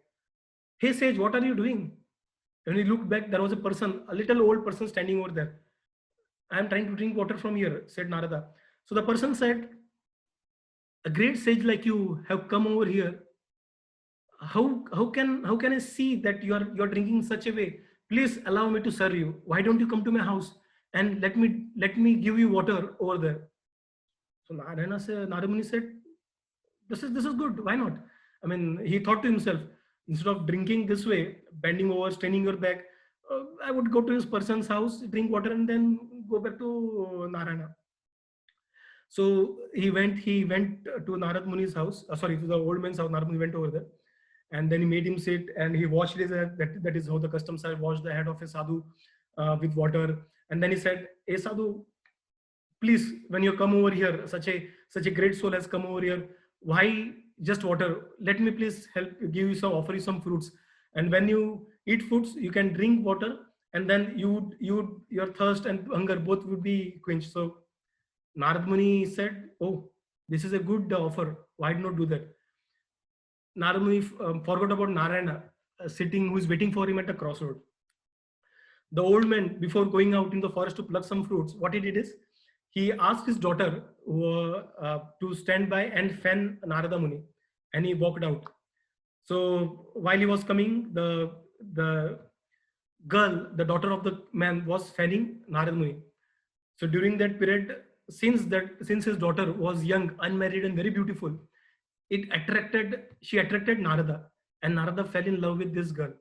"Hey sage, what are you doing?" When he looked back, there was a person, a little old person standing over there. "I am trying to drink water from here," said Narada. So the person said, "A great sage like you have come over here. How can I see that you're drinking such a way? Please allow me to serve you. Why don't you come to my house and let me give you water over there?" So Narada Muni said, this is good. Why not? I mean, he thought to himself, instead of drinking this way, bending over, straining your back, I would go to this person's house, drink water, and then go back to Narayana. So he went to Narad Muni's house, to the old man's house. Narad Muni went over there, and then he made him sit, and he washed his head. That is how the customs are: wash the head of a sadhu with water. And then he said, "Hey sadhu, please, when you come over here, such a great soul has come over here. Why just water? Let me please help give you offer you some fruits. And when you eat fruits, you can drink water, and then your thirst and hunger both would be quenched." So Narad Muni said, "Oh, this is a good offer. Why not do that?" Narad Muni forgot about Narayana who is waiting for him at the crossroad. The old man, before going out in the forest to pluck some fruits, what he did is he asked his daughter to stand by and fan Narada Muni, and he walked out. So while he was coming, the girl, the daughter of the man, was fanning Narada Muni. So during that period, since his daughter was young, unmarried, and very beautiful, she attracted Narada, and Narada fell in love with this girl.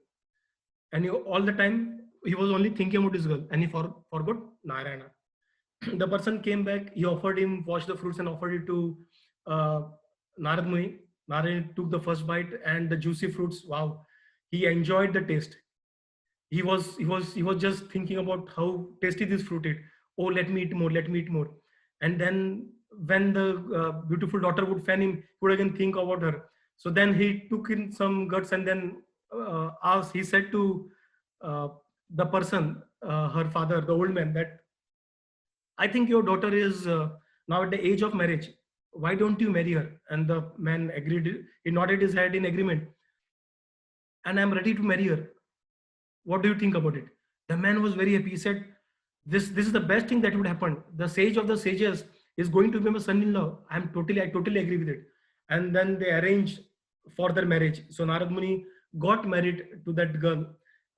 And all the time he was only thinking about this girl, and he forgot Narayana. The person came back, he offered him, washed the fruits and offered it to Narad Muni. Narad took the first bite, and the juicy fruits, wow, he enjoyed the taste. He was just thinking about how tasty this fruit is. Oh, let me eat more, let me eat more. And then when the beautiful daughter would fan him, he would again think about her. So then he took in some guts, and then he said to the person, her father, the old man, that I think your daughter is now at the age of marriage, why don't you marry her? And the man agreed. He nodded his head in agreement. And I'm ready to marry her. What do you think about it? The man was very happy. He said, this is the best thing that would happen. The sage of the sages is going to be my son-in-law. I totally agree with it. And then they arranged for their marriage. So Narad Muni got married to that girl,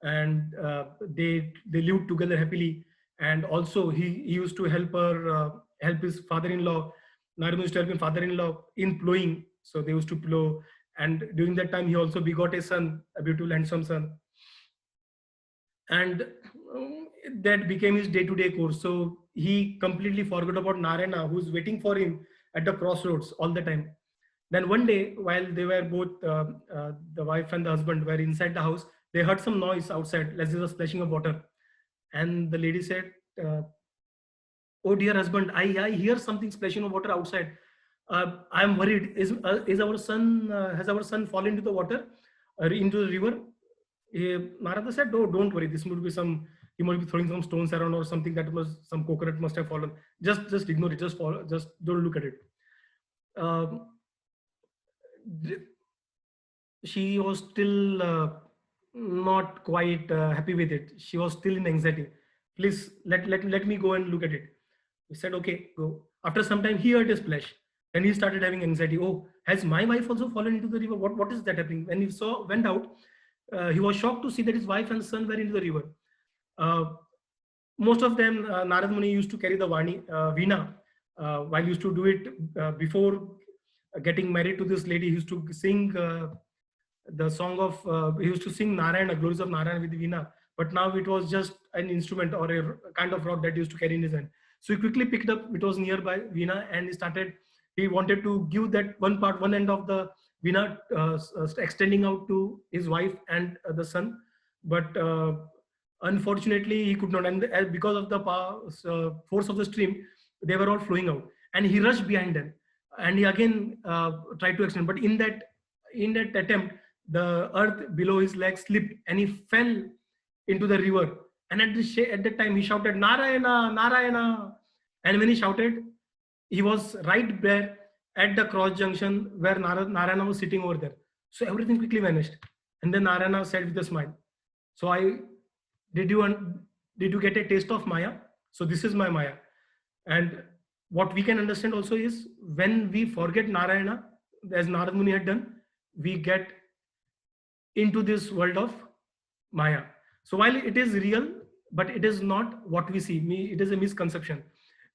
and they lived together happily. And also he used to help her, help his father-in-law. Narad Muni used to help his father-in-law in plowing. So they used to plow. And during that time, he also begot a son, a beautiful handsome son. And that became his day-to-day course. So he completely forgot about Narayana, who's waiting for him at the crossroads all the time. Then one day, while they were both, the wife and the husband were inside the house, they heard some noise outside, as there was splashing of water. And the lady said, oh dear husband, I hear something splashing of water outside. I'm worried. Is our son, has our son fallen into the water, into the river? Narada said, no, don't worry. This would be some, he might be throwing some stones around or something, that was some coconut must have fallen. Just ignore it. Just don't look at it. She was still not quite happy with it. She was still in anxiety. Please let me go and look at it. He said, okay, go. After some time, he heard a splash. Then he started having anxiety. Oh, has my wife also fallen into the river? What is that happening? When he went out, he was shocked to see that his wife and son were into the river. Most of them, Narad Muni used to carry the veena. While he used to do it before getting married to this lady, he used to sing the song of, he used to sing Narayana, glories of Narayana with veena. But now it was just an instrument or a kind of rod that he used to carry in his hand. So he quickly picked up, it was nearby veena, and he wanted to give that one end of the veena extending out to his wife and the son. But unfortunately, he could not. And because of the force of the stream, they were all flowing out. And he rushed behind them. And he again tried to extend. But in that attempt, the earth below his legs slipped and he fell into the river. And at that time, he shouted, Narayana, Narayana. And when he shouted, he was right there at the cross junction where Narayana was sitting over there. So everything quickly vanished. And then Narayana said with a smile, so did you get a taste of Maya? So this is my Maya. And what we can understand also is, when we forget Narayana, as Narad Muni had done, we get into this world of Maya. So while it is real, but it is not what we see. It is a misconception.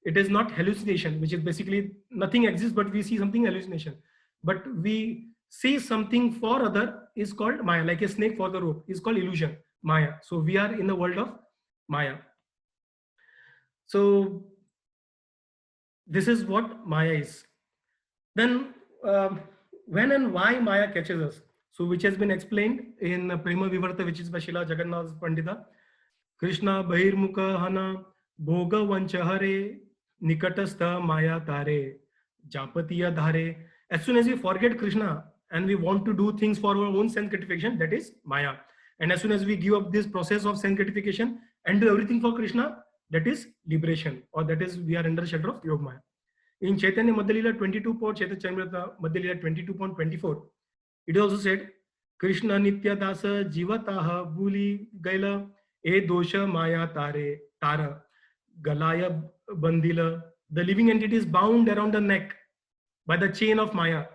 It is not hallucination, which is basically nothing exists, but we see something hallucination. But we see something for other is called Maya, like a snake for the rope is called illusion, Maya. So we are in the world of Maya. So this is what Maya is. Then when and why Maya catches us, so which has been explained in Prema Vivarta, which is by Srila Jagannath Pandita. Krishna Bahirmukha Hana Bhoga Vanchahare Nikatastha Maya Tare Japatiya Dhare. As soon as we forget Krishna and we want to do things for our own sense gratification, that is Maya. And as soon as we give up this process of sense gratification and do everything for Krishna, that is liberation, or that is we are under the shelter of Yoga Maya. In Chaitanya Madhyalila 22, Chaitanya Madhyalila 22.24, it also said, Krishna Nitya Dasa Jivataha Buli Gaila E Dosha Maya Tare Tara Galaya Bandila. The living entity is bound around the neck by the chain of Maya,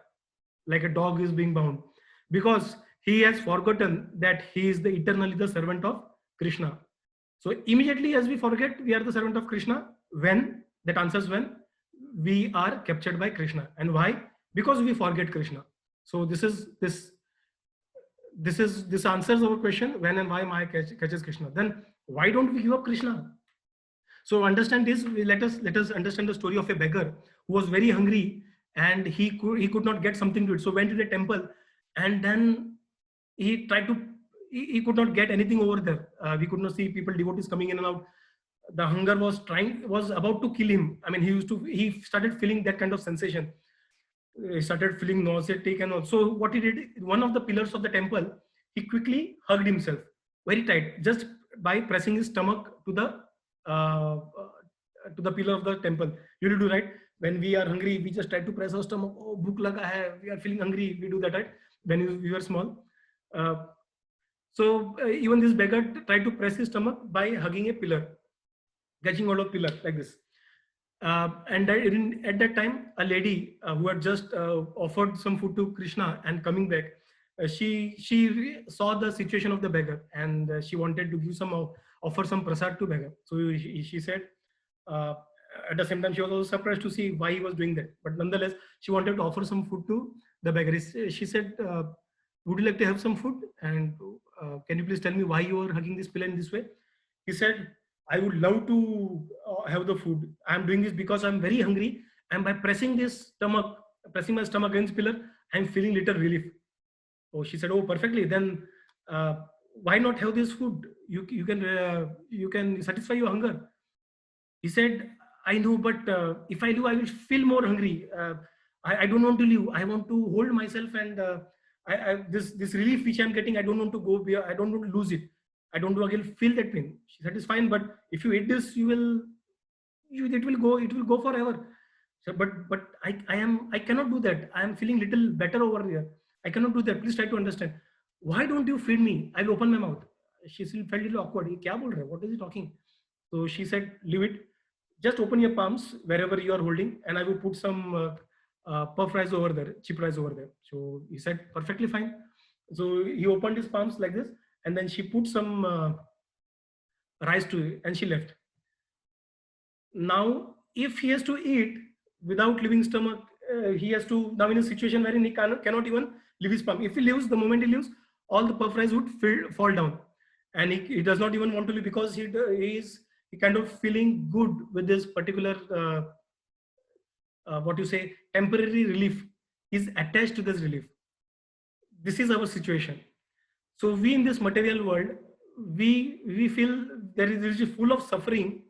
like a dog is being bound, because he has forgotten that he is eternally the servant of Krishna. So immediately as we forget we are the servant of Krishna, when that answers when we are captured by Krishna. And why? Because we forget Krishna. So this answers our question, when and why Maya catches Krishna. Then why don't we give up Krishna? So understand this. Let us understand the story of a beggar who was very hungry and he could not get something to eat. So went to the temple, and then he tried to. He could not get anything over there. We could not see people, devotees coming in and out. The hunger was about to kill him. I mean, he started feeling that kind of sensation. He started feeling nauseatic and all. So what he did, one of the pillars of the temple, he quickly hugged himself very tight, just by pressing his stomach to the to the pillar of the temple. You will do, right? When we are hungry, we just try to press our stomach. Oh, bhook laga hai, we are feeling hungry. We do that, right? When we were small. So even this beggar tried to press his stomach by hugging a pillar, catching hold of pillar like this. And at that time, a lady who had just offered some food to Krishna and coming back, she saw the situation of the beggar, and she wanted to give offer some prasad to beggar. So she said, uh, at the same time, she was also surprised to see why he was doing that. But nonetheless, she wanted to offer some food to the beggar. She said, would you like to have some food? And can you please tell me why you are hugging this pillar in this way? He said, I would love to have the food. I'm doing this because I'm very hungry. And by pressing my stomach against pillar, I'm feeling little relief. Oh, she said, oh, perfectly. Then why not have this food? You can satisfy your hunger. He said, I know, but if I do, I will feel more hungry. I don't want to leave. I want to hold myself, and this relief which I'm getting, I don't want to go. I don't want to lose it. I don't want to feel that pain. She said, it's fine, but if you eat this, it will go forever. So, but I cannot do that. I am feeling little better over here. I cannot do that. Please try to understand. Why don't you feed me? I will open my mouth. She still felt a little awkward. What is he talking? So she said, leave it. Just open your palms wherever you are holding, and I will put some puff rice over there, cheap rice over there. So he said, perfectly fine. So he opened his palms like this, and then she put some rice to it, and she left. Now, if he has to eat without leaving stomach, he has to now in a situation wherein he cannot even leave his palm. If he leaves, the moment he leaves, all the puff rice would fall down, and he does not even want to leave because he is kind of feeling good with this particular what you say, temporary relief. Is attached to this relief. This is our situation. So we in this material world, we feel there is full of suffering.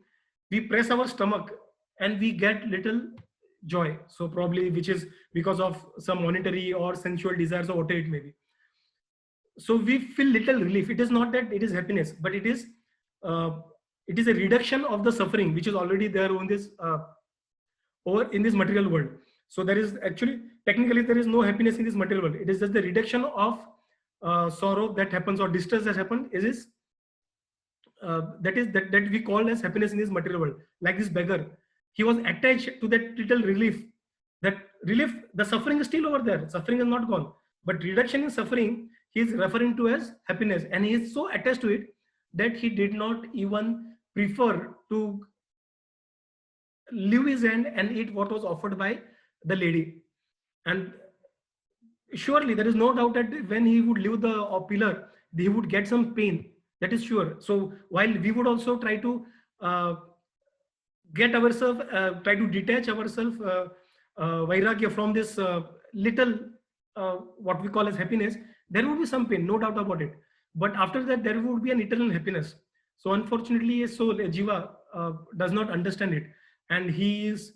We press our stomach and we get little joy. So probably which is because of some monetary or sensual desires or whatever it may be. So we feel little relief. It is not that it is happiness, but it is a reduction of the suffering which is already there on this or in this material world. So there is actually, technically, there is no happiness in this material world. It is just the reduction of sorrow that happens or distress that happens. That we call as happiness in this material world. Like this beggar, he was attached to that little relief. That relief, the suffering is still over there. Suffering is not gone, but reduction in suffering he is referring to as happiness, and he is so attached to it that he did not even prefer to leave his hand and eat what was offered by the lady. And surely there is no doubt that when he would leave the pillar, he would get some pain. That is sure. So while we would also try to get ourselves, try to detach ourselves, vairagya from this little what we call as happiness, there would be some pain, no doubt about it. But after that, there would be an eternal happiness. So unfortunately, a soul, a jiva, does not understand it, and he is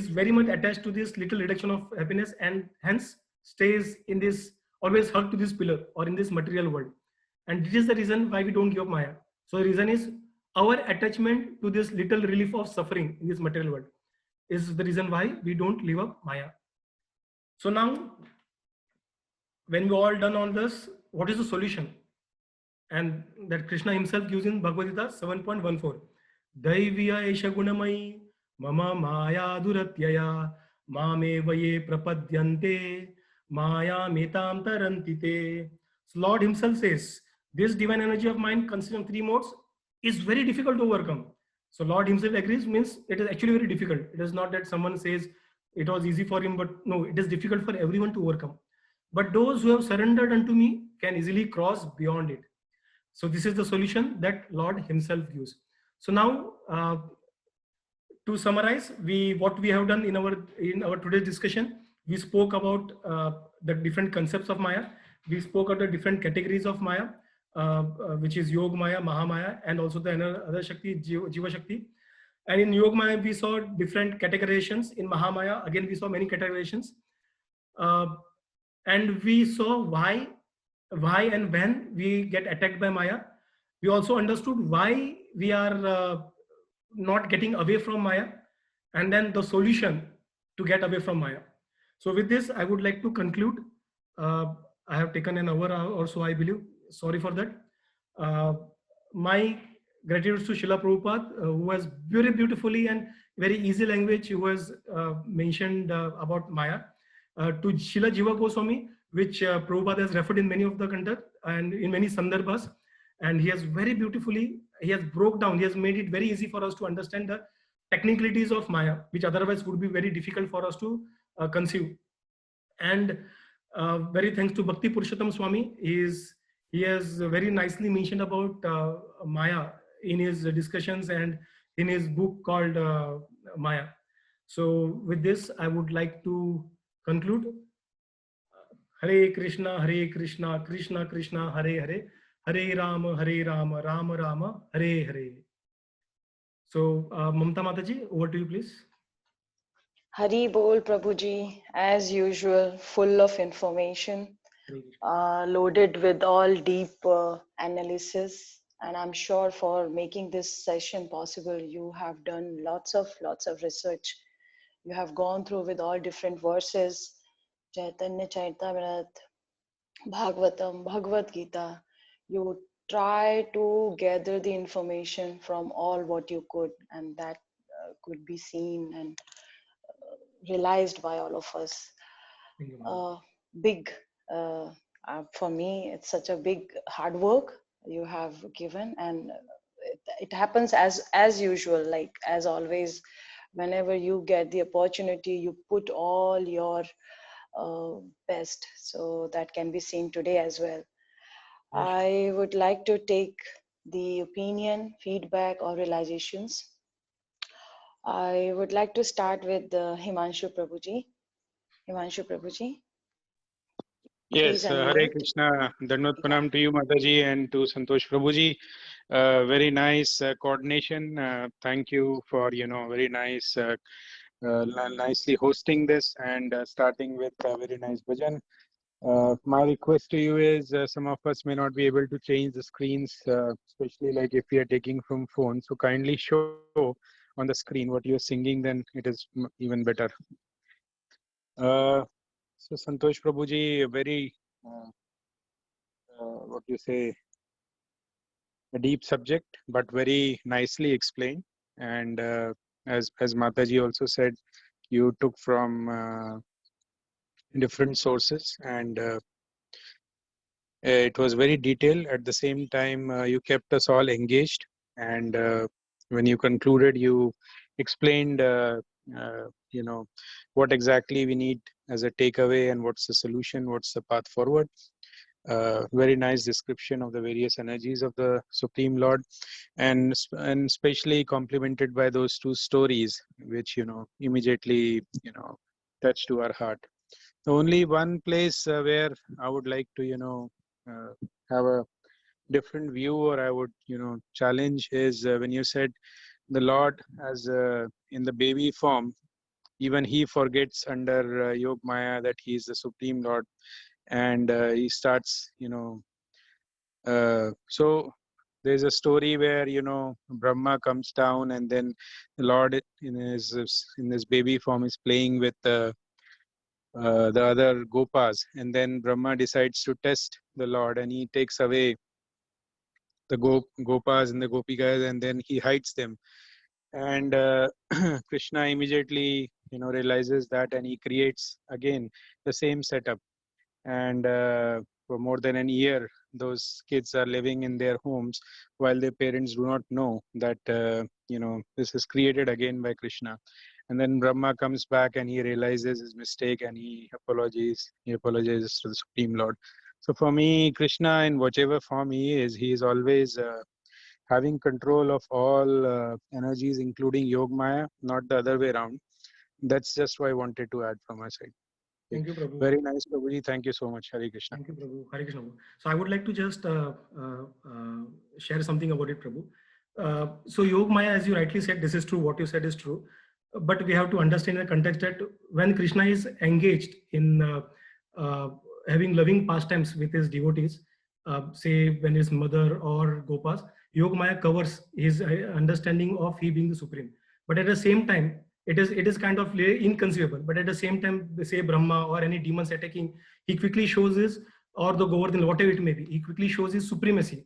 very much attached to this little reduction of happiness, and hence stays in this, always hugged to this pillar or in this material world. And this is the reason why we don't give up Maya. So the reason is our attachment to this little relief of suffering in this material world is the reason why we don't live up Maya. So now, when we all done all this, what is the solution? And that Krishna himself gives in Bhagavad Gita 7.14. Daiviya esha gunamai mama maya duratyaya mame vaye prapadyante maya metam tarantite. So Lord himself says, this divine energy of mine consisting of three modes is very difficult to overcome. So Lord himself agrees, means it is actually very difficult. It is not that someone says it was easy for him, but no, it is difficult for everyone to overcome. But those who have surrendered unto me can easily cross beyond it. So this is the solution that Lord himself gives. So now, to summarize, what we have done in our today's discussion, we spoke about the different concepts of Maya. We spoke about the different categories of Maya, which is Yog Maya, Maha Maya, and also the other Shakti, Jiva Shakti. And in Yog Maya, we saw different categorizations. In Maha Maya, again, we saw many categorizations. And we saw why and when we get attacked by Maya. We also understood why we are not getting away from Maya, and then the solution to get away from Maya. So with this, I would like to conclude. I have taken an hour or so, I believe. Sorry for that. My gratitude to Srila Prabhupada, who has very beautifully and very easy language, who has mentioned about Maya. To Srila Jiva Goswami, which Prabhupada has referred in many of the content and in many sandarbhas. And he has very beautifully, he has broke down, he has made it very easy for us to understand the technicalities of Maya, which otherwise would be very difficult for us to conceive. And very thanks to Bhakti Purushottam Swami, he has very nicely mentioned about Maya in his discussions and in his book called Maya. So with this, I would like to conclude. Hare Krishna, Krishna Krishna, Hare Hare, Hare Rama, Rama Rama, Hare Hare. So, Mamta Mataji, over to you, please. Hari Bol Prabhuji, as usual, full of information, loaded with all deep analysis. And I'm sure for making this session possible, you have done lots of research. You have gone through with all different verses, Chaitanya Charitamrita, Bhagavatam, Bhagavad Gita. You try to gather the information from all what you could, and that could be seen and realized by all of us. Big, for me, it's such a big hard work you have given, and it happens as usual, like as always. Whenever you get the opportunity, you put all your best, so that can be seen today as well. I would like to take the opinion, feedback, or realizations. I would like to start with Himanshu Prabhuji. Himanshu Prabhuji. Yes, Hare Krishna. Dandavat Pranam to you, Mataji, and to Santosh Prabhuji. Very nice coordination. Thank you for, very nice, nicely hosting this and starting with a very nice bhajan. My request to you is some of us may not be able to change the screens, especially like if we are taking from phone. So kindly show on the screen what you're singing, then it is even better. So Santosh Prabhuji, a very, what you say, a deep subject, but very nicely explained. And as Mataji also said, you took from different sources, and it was very detailed. At the same time, you kept us all engaged. And when you concluded, you explained, what exactly we need as a takeaway and what's the solution, what's the path forward. Very nice description of the various energies of the Supreme Lord, and especially complemented by those two stories, which immediately touch to our heart. The only one place where I would like to have a different view, or I would challenge, is when you said the Lord as in the baby form, even he forgets under Yog Maya that he is the Supreme Lord, and he starts so there's a story where Brahma comes down, and then the Lord in his baby form is playing with the other Gopas, and then Brahma decides to test the Lord, and he takes away the Gopas and the Gopikas, and then he hides them, and Krishna immediately realizes that, and he creates again the same setup. And for more than a year, those kids are living in their homes while their parents do not know that this is created again by Krishna. And then Brahma comes back and he realizes his mistake, and he apologizes to the Supreme Lord. So for me, Krishna, in whichever form he is always having control of all energies, including Yog Maya, not the other way around. That's just what I wanted to add from my side. Thank you, Prabhu. Very nice, Prabhuji. Thank you so much. Hare Krishna. Thank you, Prabhu. Hare Krishna. So I would like to just share something about it, Prabhu. So Yog Maya, as you rightly said, this is true. What you said is true. But we have to understand the context that when Krishna is engaged in having loving pastimes with his devotees, say when his mother or Gopas, Yog Maya covers his understanding of he being the supreme. But at the same time, it is kind of inconceivable. But at the same time, say Brahma or any demons attacking, he quickly shows his, or the Govardhan, whatever it may be, he quickly shows his supremacy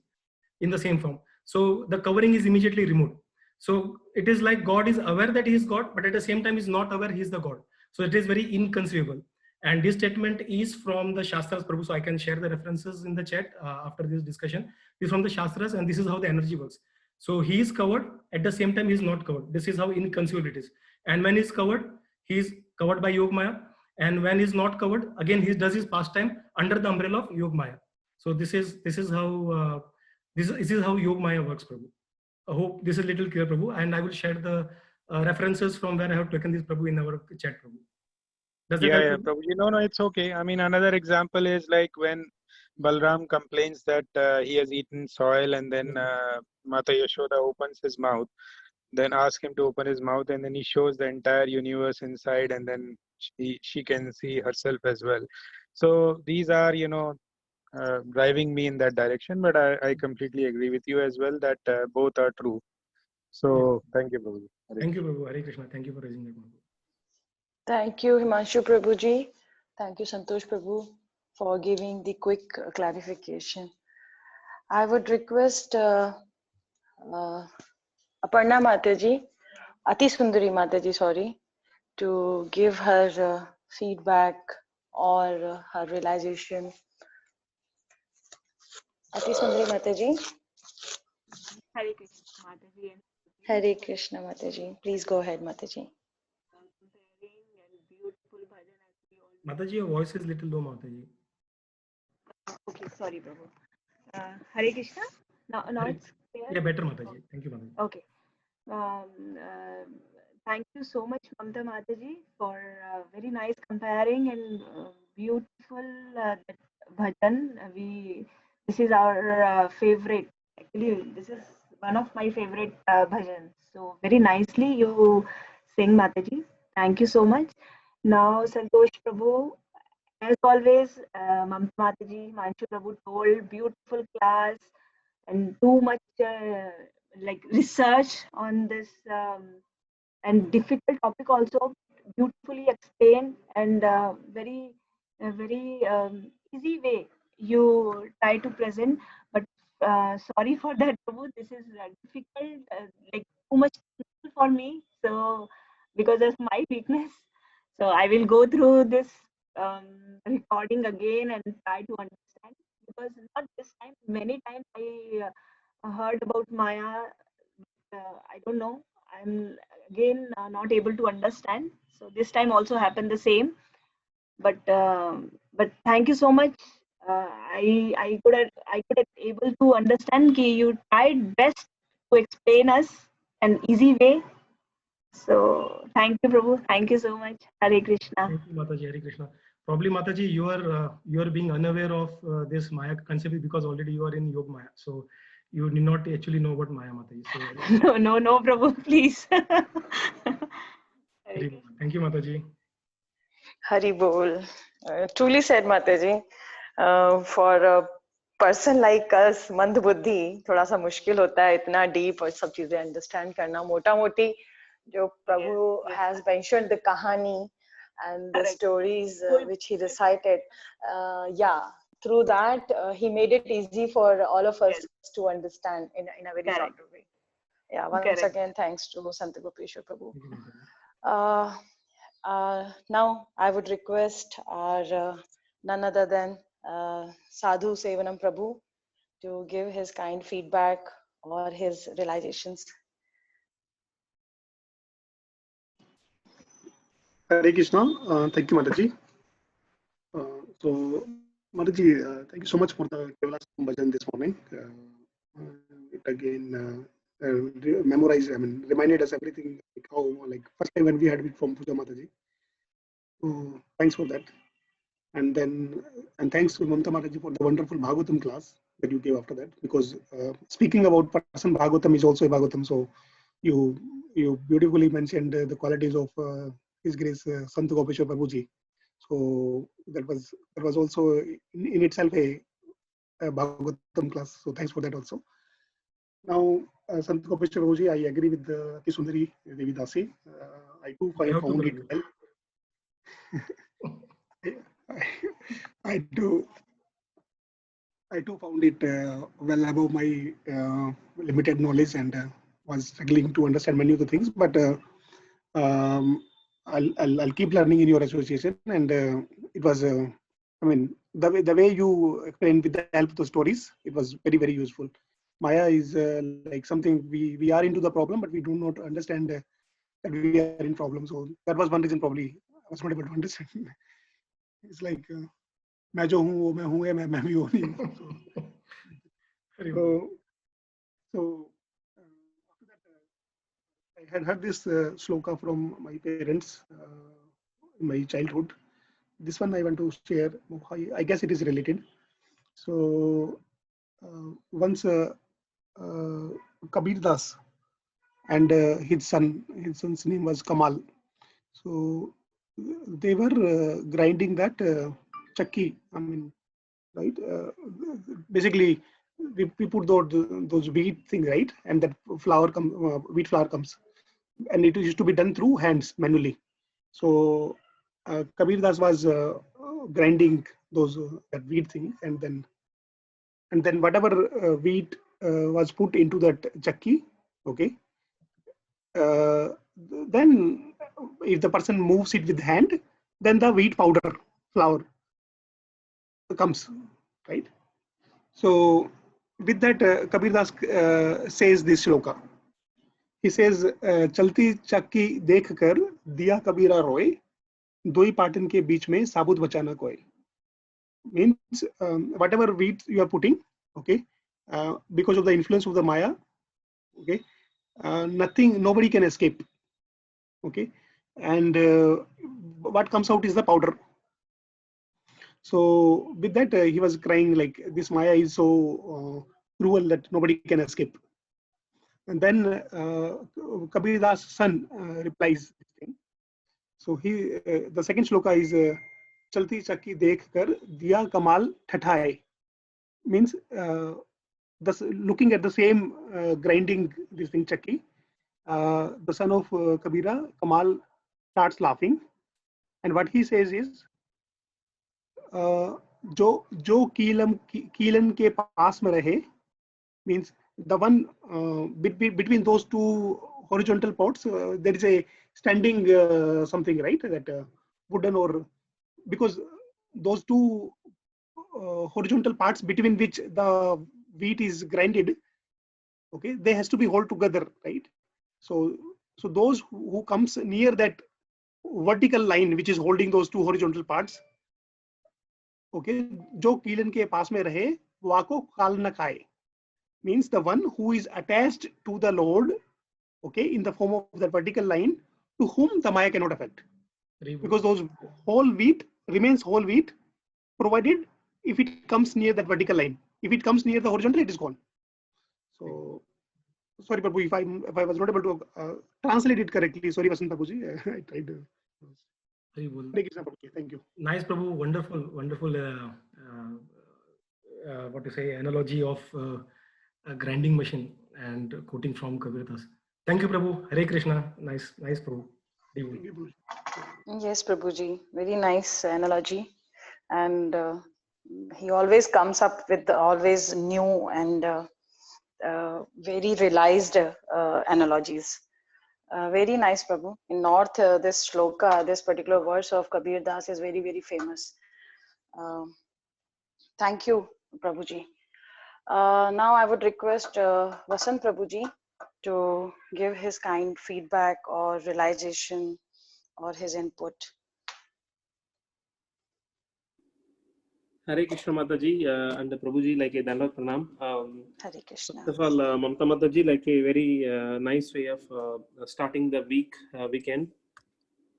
in the same form. So the covering is immediately removed. So it is like God is aware that he is God, but at the same time is not aware he is the God. So it is very inconceivable. And this statement is from the Shastras, Prabhu. So I can share the references in the chat after this discussion. This is from the Shastras, and this is how the energy works. So he is covered, at the same time he is not covered. This is how inconceivable it is. And when he is covered, he is covered by Yog Maya. And when he is not covered, again he does his pastime under the umbrella of Yog Maya. So this is how this is how Yog Maya works, Prabhu. I hope this is a little clear, Prabhu, and I will share the references from where I have taken this, Prabhu, in our chat, Prabhu. Does that Yeah, help, yeah, Prabhu? Prabhuji. No, it's okay. I mean, another example is like when Balram complains that he has eaten soil, and then Mata Yashoda opens his mouth, then ask him to open his mouth, and then he shows the entire universe inside, and then she can see herself as well. So these are, driving me in that direction, but I completely agree with you as well that both are true. So thank you, Prabhuji. Thank you, Prabhu. Hare Krishna. Thank you for raising that, Prabhu. Thank you, Himanshu Prabhuji. Thank you, Santosh Prabhu, for giving the quick clarification. I would request Aparna Mataji, Ati Sundari Mataji, sorry, to give her feedback or her realization. Ati Sundari Mataji. Hare Krishna, Mataji. Hare Krishna Mataji. Please go ahead, Mataji. Comparing and beautiful bhajan as we all know. Mataji, your voice is little low, Mataji. Okay, sorry, Prabhu. Hare Krishna. Now it's clear. Yeah, better, Mataji. Thank you, Mataji. Okay. Thank you so much, Mamta Mataji, for very nice comparing and beautiful that bhajan. This is our favorite. Actually, this is one of my favorite bhajans. So very nicely you sing, Mataji. Thank you so much. Now, Santosh Prabhu, as always, Mamta Mataji, Manshu Prabhu told beautiful class and too much like research on this and difficult topic also beautifully explained and very easy way you try to present. But sorry for that, Prabhu. This is difficult, like too much difficult for me. So because of my weakness, so I will go through this recording again and try to understand, because not this time, many times I heard about Maya. I don't know. I'm again not able to understand. So this time also happened the same. But thank you so much. I could have able to understand कि you tried best to explain us an easy way. So thank you, Prabhu. Thank you so much. Hare Krishna. Thank you, Mataji. Hare Krishna. Probably, Mataji, you are being unaware of this Maya concept because already you are in Yog Maya. So you did not actually know about Maya, Mataji. So No, Prabhu, please. Hare Krishna. thank you, Mataji. Hari Bol. Truly said, Mataji. For a person like us, मंद बुद्धि थोड़ा सा मुश्किल होता है इतना deep और सब चीजें understand करना. मोटा मोटी जो प्रभु has mentioned the kahani and the stories which he recited, through that he made it easy for all of us to understand in a very short way. Yeah, once again, thanks to Sant Gopeshwar Prabhu. Now I would request our none other than Sadhu Sevanam Prabhu to give his kind feedback or his realizations. Hare Krishna. Thank you, Mataji. So, Mataji, thank you so much for the Kevalas bhajan this morning. It again memorized, reminded us everything, like how, like first time when we had it from Puja Mataji. So, thanks for that. And thanks to Mamta Mataji for the wonderful Bhagavatam class that you gave after that. Because speaking about person Bhagavatam is also a Bhagavatam. So, you beautifully mentioned the qualities of His Grace Sant Gopeshwar Prabhuji. So that was also in itself a Bhagavatam class. So thanks for that also. Now, Sant Gopeshwar Prabhuji, I agree with Ati Sundari Devi Dasi. I too You have to, found it Prabhu. well. I too found it well above my limited knowledge and was struggling to understand many of the things. But I'll keep learning in your association, and it was. I mean, the way you explained with the help of the stories, it was very useful. Maya is like something we are into the problem, but we do not understand that we are in problem. So that was one reason probably I was not able to understand. It's like मैं जो हूँ वो मैं हूँ या मैं भी वो नहीं हूँ. Hari Bol. So after that, I had heard this sloka from my parents in my childhood. This one I want to share. I guess it is related. So once Kabir Das and his son's name was Kamal. So they were grinding that chakki. I mean, right? Basically, we put those wheat thing, right? And that wheat flour comes, and it used to be done through hands manually. So Kabir Das was grinding those that wheat thing, and then whatever wheat was put into that chakki, okay. Then if the person moves it with hand, then the wheat powder flour comes, right? So with that, Kabir Das says this shloka. He says, "Chalti chakki dekh kar diya kabira roy, doi paatan ke beech mein sabut bachana koi." Means whatever wheat you are putting, okay, because of the influence of the Maya, okay, nobody can escape, okay, and what comes out is the powder. So with that, he was crying like this Maya is so cruel that nobody can escape. And then Kabir Das' son replies this thing. So the second shloka is Chalti chakki dekh kar diya kamal thathaye. Means looking at the same grinding this thing chakki, the son of Kabira, Kamal, starts laughing, and what he says is, जो kiln के पास में रहे, means the one between those two horizontal pots, there is a standing something, right? That wooden, or because those two horizontal parts between which the wheat is grinded, okay, they has to be held together, right? So those who comes near that vertical line which is holding those two horizontal parts, okay, जो kiln के पास में रहे वाको काल न खाए, means the one who is attached to the Lord, okay, in the form of that vertical line, to whom the Maya cannot affect, because those whole wheat remains whole wheat, provided if it comes near that vertical line. If it comes near the horizontal, it is gone. So sorry, Prabhu, if I was not able to translate it correctly, sorry, Vasant Prabhuji, I tried. Hari Bol. Thank you. Nice, Prabhu. Wonderful. What to say, analogy of a grinding machine and quoting from Kabir Das. Thank you, Prabhu. Hare Krishna. Nice, Prabhu. Hari Bol. Thank you, Prabhuji. Yes, Prabhuji, very nice analogy, and he always comes up with always new and very realized analogies. Very nice, Prabhu. In North, this shloka, this particular verse of Kabir Das is very famous. Thank you, Prabhuji. Now I would request Vasant Prabhuji to give his kind feedback or realization or his input. Hare Krishna Mataji and Prabhuji, like a Dandavat Pranam. Hare Krishna. First of all, Mamta Mataji, like a very nice way of starting the weekend.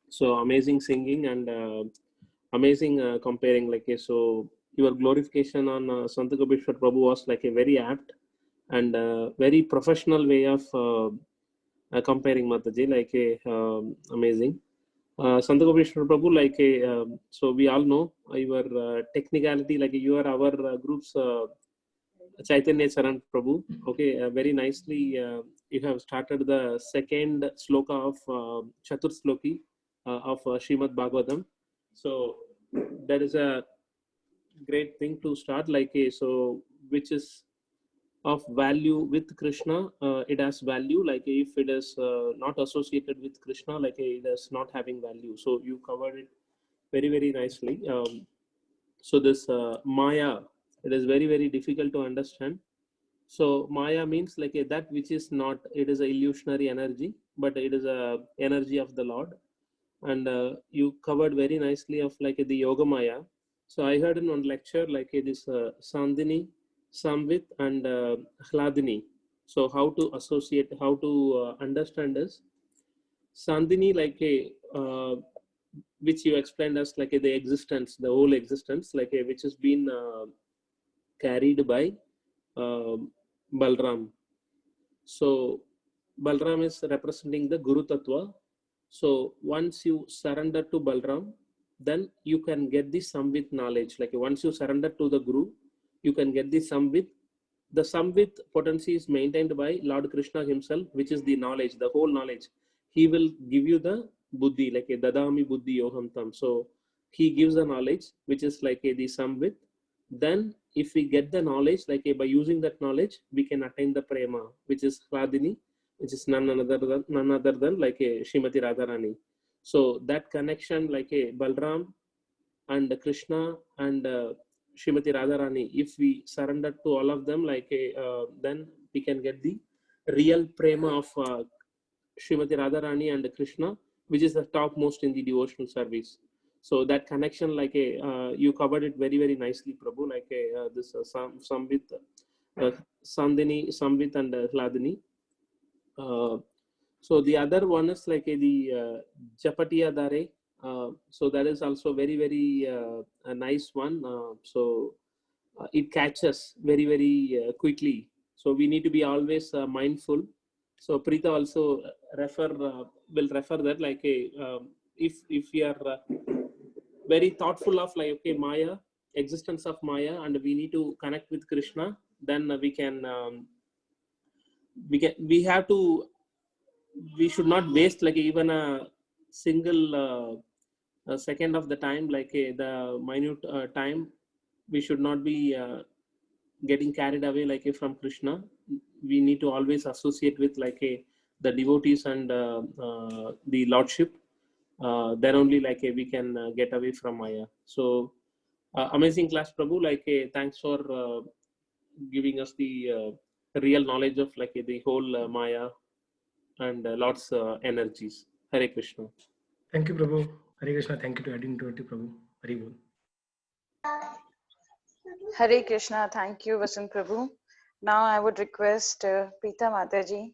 So amazing singing and amazing comparing. Like so, your glorification on Sant Gopeshwar Prabhu was like a very apt and very professional way of comparing Mataji. Like a amazing. Sant Gopeshwar Prabhu, like so we all know your technicality, like you are our group's Chaitanya Charan Prabhu. Okay, very nicely you have started the second sloka of Chatur Sloki of Srimad Bhagavatam. So that is a great thing to start, like a, so which is of value with Krishna, it has value. Like if it is not associated with Krishna, like it is not having value. So you covered it very nicely. So this Maya, it is very difficult to understand. So Maya means like that which is not, it is a illusionary energy, but it is a energy of the Lord. And you covered very nicely of like the Yoga Maya. So I heard in one lecture like it is Sandini, Samvit, and Hladini. So how to associate, how to understand this Sandini, like a which you explained as like the existence, the whole existence, like a, which has been carried by uh, Balram. So Balram is representing the Guru Tattva. So once you surrender to Balram, then you can get the Samvit knowledge. Like once you surrender to the Guru, you can get the Samvit. The Samvit potency is maintained by Lord Krishna himself, which is the knowledge, the whole knowledge. He will give you the Buddhi, like a Dadami Buddhi Yoham Tam. So he gives the knowledge, which is like a the Samvit. Then if we get the knowledge, like by using that knowledge, we can attain the Prema, which is Hladini, which is none other than like a Srimati Radharani. So that connection, like a Balram and Krishna and Srimati Radharani, if we surrender to all of them, like a, then we can get the real Prema of Srimati Radharani and Krishna, which is the topmost in the devotional service. So that connection, like a, you covered it very nicely, Prabhu. Like a, this Samvit, Sandini, Samvit, and Hladini. So the other one is like the Japatiya Dare. So that is also very a nice one. So it catches very quickly. So we need to be always mindful. So Preeta also will refer that like a if we are very thoughtful of like okay Maya, existence of Maya, and we need to connect with Krishna, then we have to, we should not waste like even a single a second of the time, like the minute time. We should not be getting carried away like from Krishna. We need to always associate with like the devotees and the Lordship. Then only like we can get away from Maya. So amazing class, Prabhu. Like thanks for giving us the real knowledge of like the whole Maya and Lord's energies. Hare Krishna. Thank you, Prabhu. Hare Krishna. Thank you to adding to it, Prabhu. Hare Bol. Hare Krishna. Thank you, Vasant Prabhu. Now I would request Preeta Mataji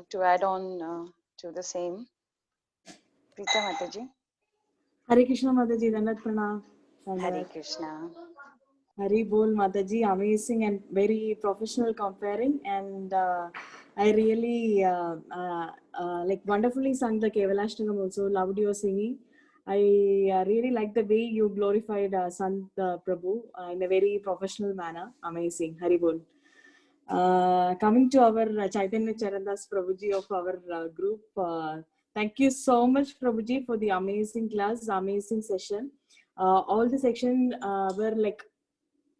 to add on to the same. Preeta Mataji. Hare Krishna Mataji, Dandat Pranam. Hare Krishna. Hari Bol Mataji, amazing and very professional comparing, and I really like wonderfully sung the Kevalashtakam also, loved your singing. I really like the way you glorified Sant Prabhu in a very professional manner. Amazing. Hari Bol. Coming to our Chaitanya Charandas Prabhuji of our group, thank you so much Prabhuji for the amazing class, amazing session. All the section were like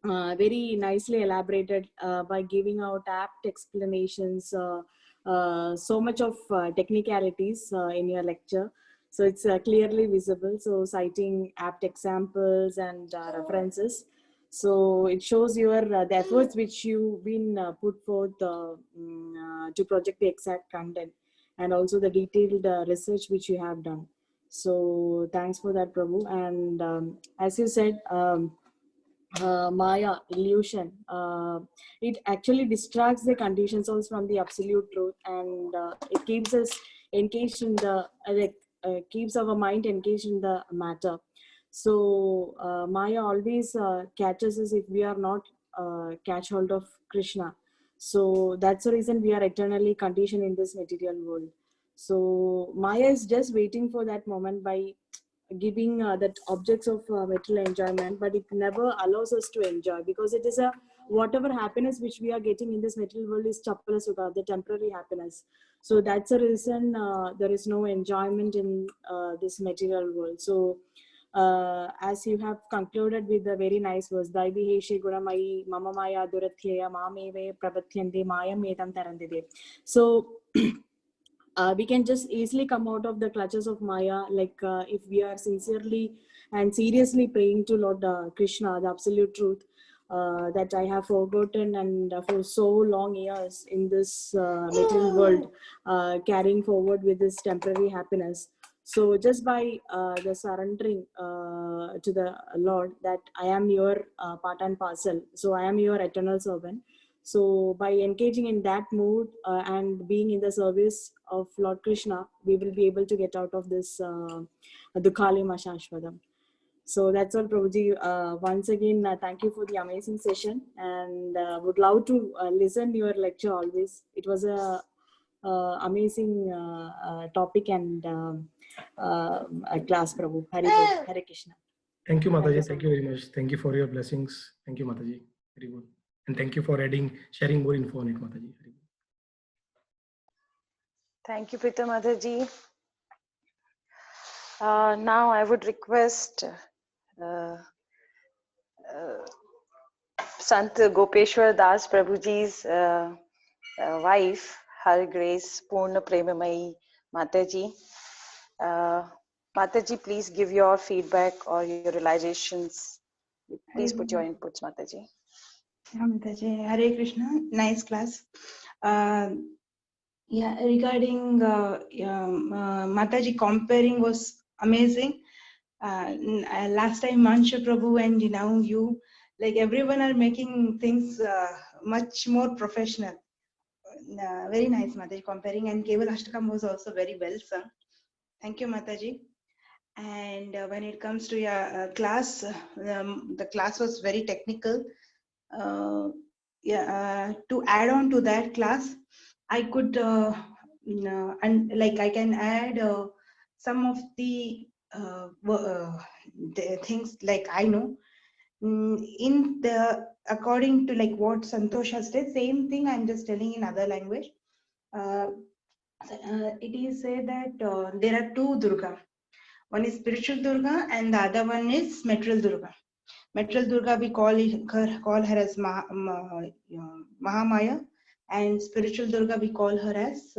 very nicely elaborated by giving out apt explanations, so much of technicalities in your lecture. So it's clearly visible. So citing apt examples and references. So it shows your the efforts which you've been put forth to project the exact content, and also the detailed research which you have done. So thanks for that, Prabhu. And as you said, Maya, illusion, it actually distracts the conditions also from the absolute truth, and it keeps us engaged in the keeps our mind engaged in the matter. So Maya always catches us if we are not catch hold of Krishna. So that's the reason we are eternally conditioned in this material world. So Maya is just waiting for that moment by giving that objects of material enjoyment, but it never allows us to enjoy because it is a whatever happiness which we are getting in this material world is chapala sukha, the temporary happiness. So that's the reason there is no enjoyment in this material world. So as you have concluded with a very nice verse, Daivi Heshe Gunamayi Mama Maya Durathyeya Mameve Prabatyande Mayam Etam Tarandide. So we can just easily come out of the clutches of Maya, like if we are sincerely and seriously praying to Lord Krishna, the absolute truth that I have forgotten, and for so long years in this material world, carrying forward with this temporary happiness. So just by the surrendering to the Lord that I am your part and parcel, so I am your eternal servant. So by engaging in that mood and being in the service of Lord Krishna, we will be able to get out of this Dukhalima Shashvadam. So that's all, Prabhuji. Once again, thank you for the amazing session, and would love to listen your lecture always. It was a amazing topic and class, Prabhu. Hare Krishna. Thank you, Thank you Mataji. so Thank you very much. Thank you for your blessings. Thank you, Mataji. Very good. And thank you for sharing more info on it, Mataji. Very good. Thank you, Pritam Mataji. Now I would request Sant Gopeshwar Das Prabhuji's wife, Her Grace Purna Premamayi Mataji. Mataji, please give your feedback or your realizations. Please put your inputs, Mataji. Mataji, Hare Krishna, nice class. Yeah, regarding Mataji comparing was amazing. Last time Mansha Prabhu and now you, like everyone are making things much more professional. Very nice, Mataji, comparing, and Keval Ashtakam was also very well sung. Thank you, Mataji. And when it comes to your class, the class was very technical. To add on to that class, I could and like I can add some of the things like I know in the according to like what Santosh has said, same thing I'm just telling in other language. It is said that there are two Durga. One is spiritual Durga and the other one is material Durga. Material Durga we call her as Mahamaya, and spiritual Durga we call her as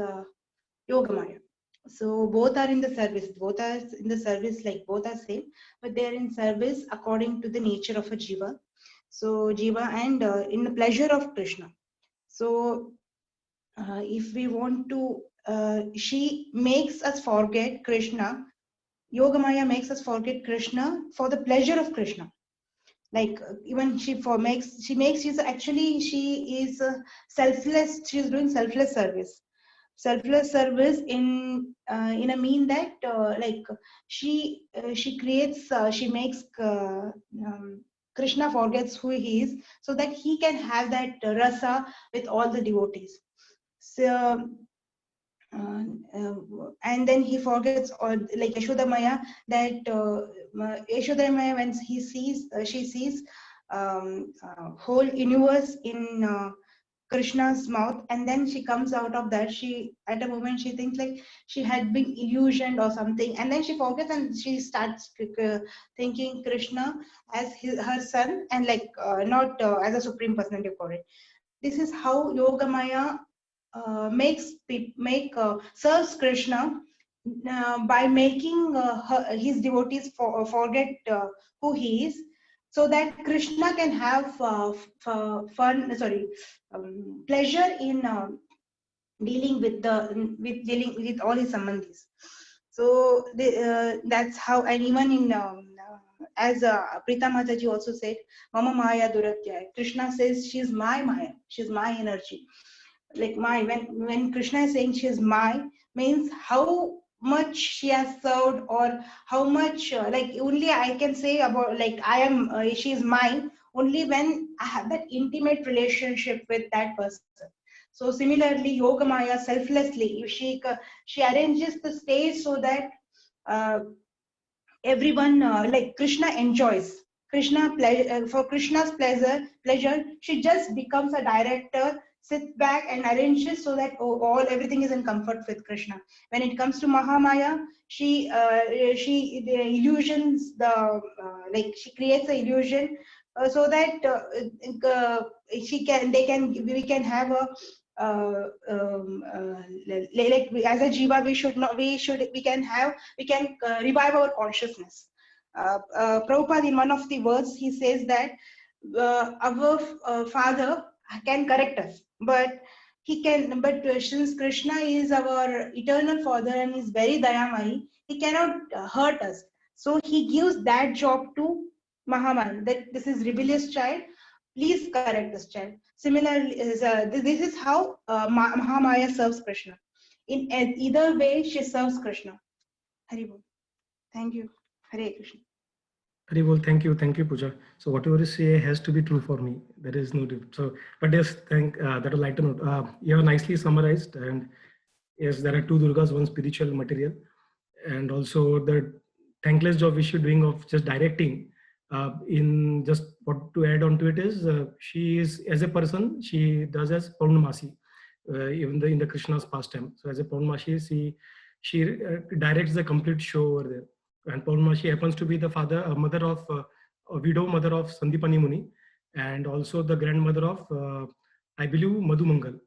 Yogamaya. So both are in the service. Both are in the service, like both are same, but they are in service according to the nature of a jiva. So jiva and in the pleasure of Krishna. So if we want to, she makes us forget Krishna. Yogamaya makes us forget Krishna for the pleasure of Krishna. Like even she is selfless. She is doing selfless service. Selfless service in a mean that like she creates she makes Krishna forgets who he is so that he can have that rasa with all the devotees. So and then he forgets all, like Yashodamaya, that Yashodamaya, when he sees she sees whole universe in Krishna's mouth, and then she comes out of that. She at a moment she thinks like she had been illusioned or something, and then she forgets and she starts thinking Krishna as her son, and like not as a supreme personality of Godhead. This is how Yogamaya serves Krishna by making his devotees forget who he is, so that Krishna can have pleasure in dealing with all his sambandhis. So that's how, and even in as Prita Mataji also said, Mama Maya Duratyaya. Krishna says she's my Maya, she's my energy. Like when Krishna is saying she is my, means how much she has served, or how much like only I can say about like I am she is mine only when I have that intimate relationship with that person. So similarly, Yogamaya selflessly, if she arranges the stage so that everyone like Krishna enjoys for Krishna's pleasure, she just becomes a director, sits back and arranges so that everything is in comfort with Krishna. When it comes to Mahamaya, she the illusions she creates the illusion so that we can have a as a jiva we can revive our consciousness. Prabhupada, in one of the words, he says that our father can correct us, but since Krishna is our eternal father and is very dayamai, he cannot hurt us. So he gives that job to Mahamaya, that this is rebellious child, please correct this child. Similarly, this is how Mahamaya serves Krishna. In either way, she serves Krishna. Hari Bol. Thank you. Hare Krishna. Very well, thank you, Pooja. So whatever you say has to be true for me. There is no difference. So, but yes, that would like to note. You have nicely summarized, and yes, there are two Durgas, one spiritual material, and also the thankless job which you're doing of just directing. In just what to add on to it is, she is as a person, she does as Purnamasi, even in the Krishna's pastime. So as a Purnamasi, she directs the complete show over there. And Purnamashi happens to be the a widow mother of Sandipani Muni, and also the grandmother of, I believe, Madhu Mangal.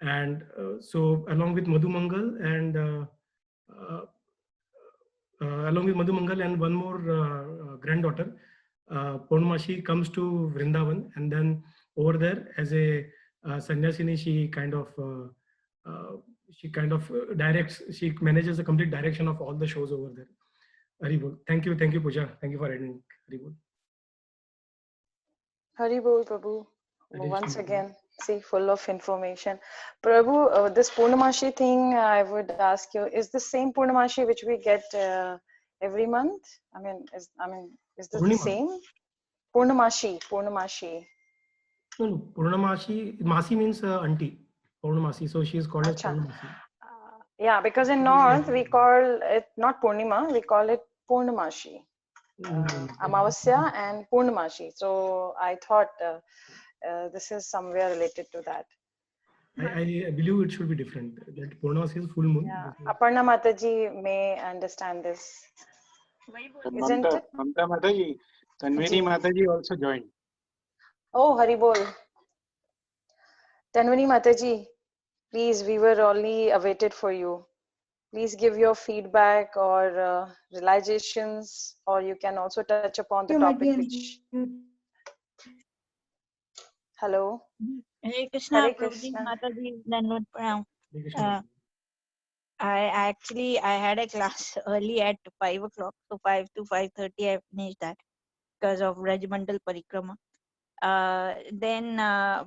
And so along with Madhu Mangal and one more granddaughter, Purnamashi comes to Vrindavan, and then over there as a sannyasini, she kind of directs, she manages the complete direction of all the shows over there. Haribol. Thank you, Pooja. Thank you for adding. Haribol. Haribol, Prabhu. Once again, see, full of information. Prabhu, this Purnamashi thing, I would ask you, is the same Purnamashi which we get every month? Is this the same? Purnamashi. No, Purnamashi, Masi means auntie. Purnamasi, so she is called as Purnamasi. Yeah, because in North we call it not Purnima, we call it Purnamashi. Amavasya and Purnamashi. So I thought this is somewhere related to that. I believe it should be different. That Purnamasi is full moon. Yeah. Aparna Mataji may understand this. Isn't it? Mamta Mataji, Tanvini Mataji also joined. Oh, Haribol. Tanvini Mataji, please, we were only awaited for you. Please give your feedback or realizations, or you can also touch upon the topic which... Hello. Hare Krishna, Hare Prabhuji, Krishna. Mataji, Danvat Pranam. I had a class early at 5 o'clock, so 5 to 5:30 I finished that because of Rajmandal Parikrama. Then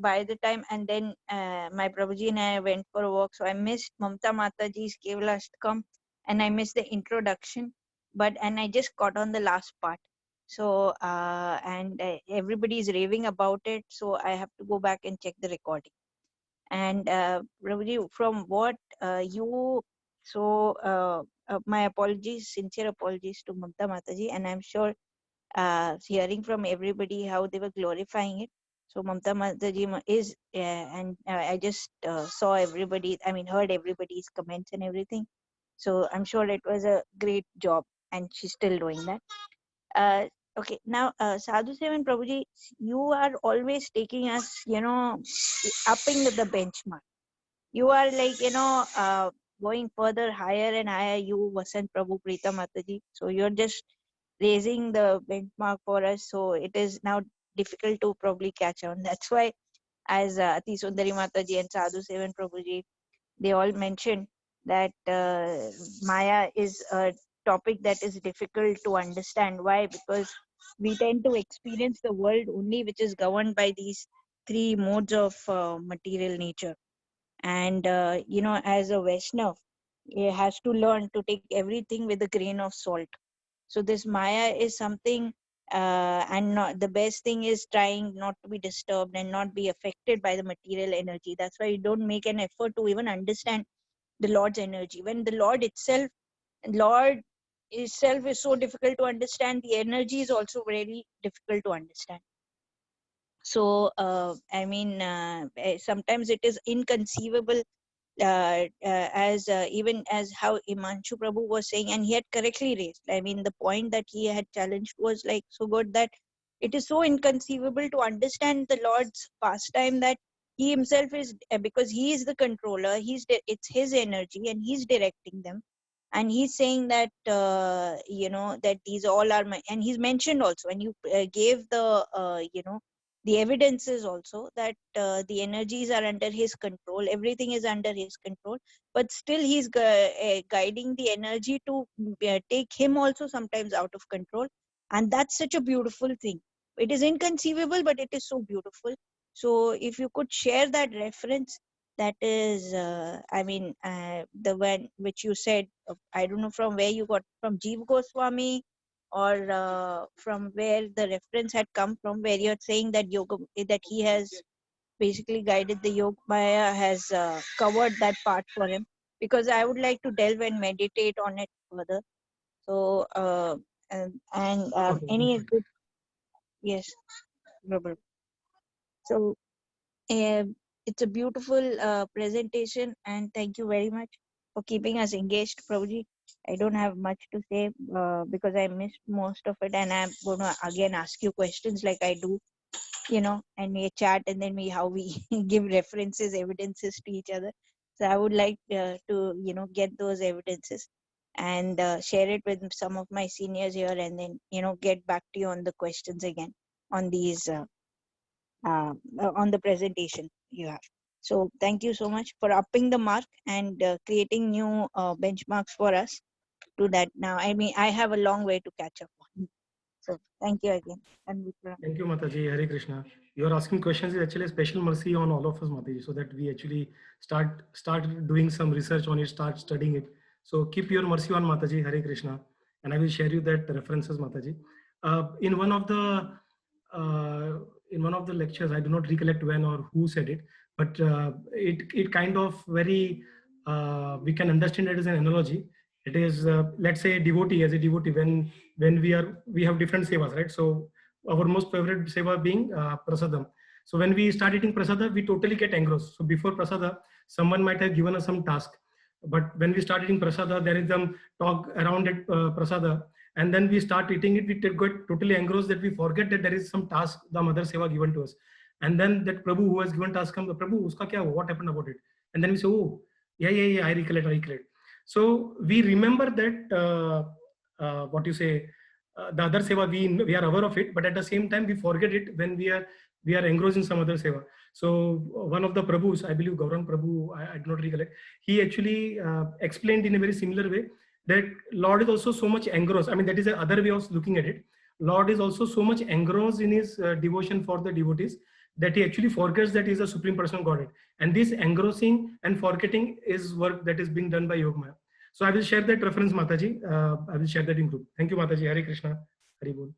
by the time, and then my Prabhuji and I went for a walk, so I missed Mamta Mataji's Kevalastakam and I missed the introduction, and I just got on the last part. So everybody is raving about it, so I have to go back and check the recording. And Prabhuji, from what my apologies, sincere apologies to Mamta Mataji, and I'm sure hearing from everybody how they were glorifying it. So Mamta Mataji is, and I just saw everybody, heard everybody's comments and everything. So I'm sure it was a great job and she's still doing that. Okay, now Sadhu Sevan Prabhuji, you are always taking us, upping the benchmark. You are like, going further, higher and higher, you Vasant Prabhu Preeta Mataji. So you're just raising the benchmark for us. So it is now difficult to probably catch on. That's why as Ati Sundari Mataji and Sadhu Sevan Prabhuji, they all mentioned that Maya is a topic that is difficult to understand. Why? Because we tend to experience the world only which is governed by these three modes of material nature. And, as a Vaishnav, he has to learn to take everything with a grain of salt. So this Maya is something, and the best thing is trying not to be disturbed and not be affected by the material energy. That's why you don't make an effort to even understand the Lord's energy. When the Lord itself, Lord itself is so difficult to understand, the energy is also very difficult to understand. So I mean, sometimes it is inconceivable, as even as how Imanshu Prabhu was saying, and he had correctly raised. I mean, the point that he had challenged was like so good that it is so inconceivable to understand the Lord's pastime that he himself is, because he is the controller, it's his energy and he's directing them. And he's saying that that these all are my, and he's mentioned also, and you gave the the evidences also that the energies are under his control, everything is under his control, but still he's guiding the energy to take him also sometimes out of control. And that's such a beautiful thing. It is inconceivable, but it is so beautiful. So if you could share that reference, that is I mean, the one which you said, I don't know from where you got, from Jeev Goswami, or from where the reference had come from, where you're saying that yoga, that he has basically guided the Yoga Maya, has covered that part for him, because I would like to delve and meditate on it further. So Okay, any good, yes, Robert. So it's a beautiful presentation, and thank you very much for keeping us engaged, Prabhuji. I don't have much to say because I missed most of it, and I'm going to again ask you questions like I do, and we chat, and then how we give references, evidences to each other. So I would like to, get those evidences and share it with some of my seniors here, and then, get back to you on the questions again on these. On the presentation you have. So thank you so much for upping the mark and creating new benchmarks for us to that. Now, I mean, I have a long way to catch up on. So thank you again. And Thank you, Mataji. Hare Krishna. Your asking questions is actually a special mercy on all of us, Mataji, so that we actually start doing some research on it, start studying it. So keep your mercy on, Mataji. Hare Krishna, and I will share you that references, Mataji. In one of the uh, lectures, I do not recollect when or who said it, but it kind of very we can understand it as an analogy. It is let's say devotee, as a devotee, when we have different sevas, right? So our most favorite seva being prasadam. So when we start eating prasada, we totally get engrossed. So before prasada, someone might have given us some task, but when we start eating prasada, there is some talk around it, prasada, and then we start eating it, we get totally engrossed that we forget that there is some task, the mother seva given to us. And then that Prabhu who has given task comes, Prabhu, uska kya hua? What happened about it? And then we say, oh, yeah, I recollect. So we remember that, what you say, the other seva, we are aware of it, but at the same time we forget it when we are engrossed in some other seva. So one of the Prabhus, I believe Gaurang Prabhu, I do not recollect, he actually explained in a very similar way that Lord is also so much engrossed. I mean, that is the other way of looking at it. Lord is also so much engrossed in his devotion for the devotees that he actually forgets that he is a supreme personal Godhead. And this engrossing and forgetting is work that is being done by Yogamaya. So I will share that reference, Mataji. I will share that in group. Thank you, Mataji. Hare Krishna. Hari Bol.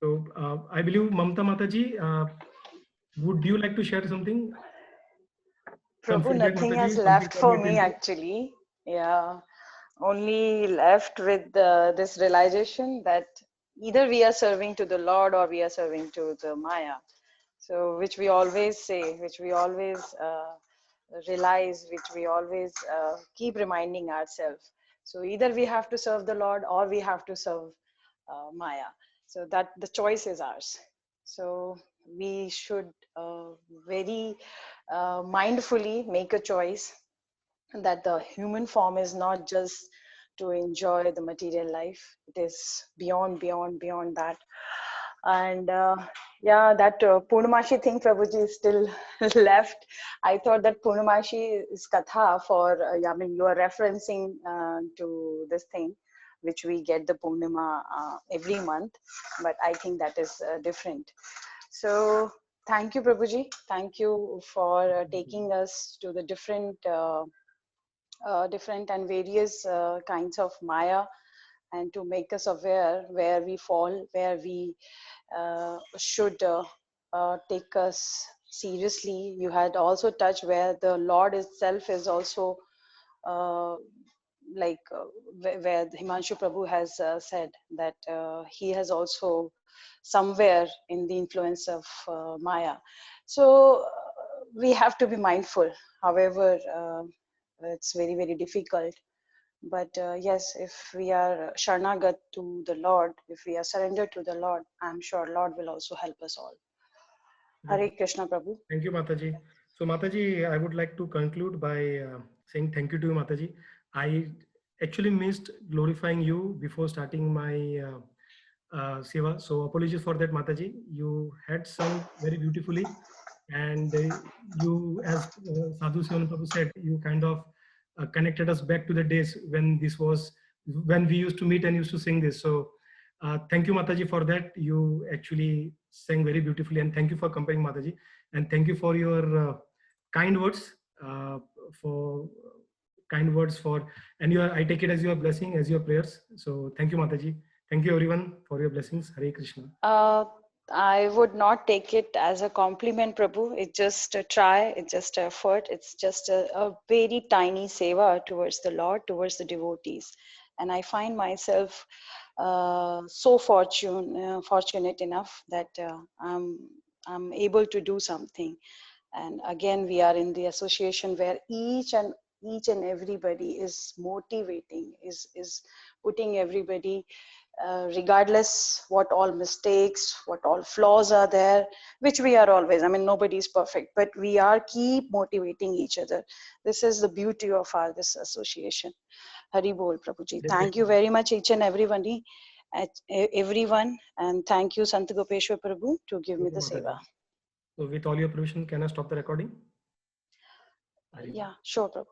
So I believe Mamta Mataji, would you like to share something? Some Prabhu, feedback, nothing has Mataji, something left for me for to me improve. actually. Yeah, only left with this realization that either we are serving to the Lord or we are serving to the Maya. So, which we always say, which we always realize, which we always keep reminding ourselves. So, either we have to serve the Lord or we have to serve Maya. So, that the choice is ours. So, we should very mindfully make a choice that the human form is not just to enjoy the material life. It is beyond that. And yeah, that Purnamashi thing, Prabhuji, is still left. I thought that Purnamashi is katha for, I mean, you are referencing to this thing, which we get the Purnima every month, but I think that is different. So thank you, Prabhuji. Thank you for taking us to the different and various kinds of Maya, and to make us aware where we fall, where we should take us seriously. You had also touched where the Lord itself is also like where Himanshu Prabhu has said that he has also somewhere in the influence of Maya. So we have to be mindful. However, it's very, very difficult. But yes, if we are Sharnagat to the Lord, if we are surrendered to the Lord, I'm sure Lord will also help us all. Hare Krishna, Prabhu. Thank you, Mataji. So, Mataji, I would like to conclude by saying thank you to you, Mataji. I actually missed glorifying you before starting my seva. So, apologies for that, Mataji. You had sung very beautifully, and you, as Sadhu Sivan Prabhu said, you kind of connected us back to the days when this was, when we used to meet and used to sing this. So, thank you, Mataji, for that. You actually sang very beautifully, and thank you for comparing, Mataji, and thank you for your kind words. For kind words for, and your, I take it as your blessing, as your prayers. So thank you, Mataji. Thank you, everyone, for your blessings. Hare Krishna. I would not take it as a compliment, Prabhu. It's just a try, it's just an effort, it's just a very tiny seva towards the Lord, towards the devotees. And I find myself so fortunate enough that I'm able to do something. And again, we are in the association where each and everybody is motivating, is putting everybody, regardless what all mistakes, what all flaws are there, which we are always, I mean, nobody is perfect, but we are keep motivating each other. This is the beauty of our this association. Hari Bol, Prabhuji. Thank you very much, each and everybody, everyone, and thank you, Sant Gopeshwar Prabhu, to give me the seva. So with all your permission, can I stop the recording? Yeah, sure, Prabhu.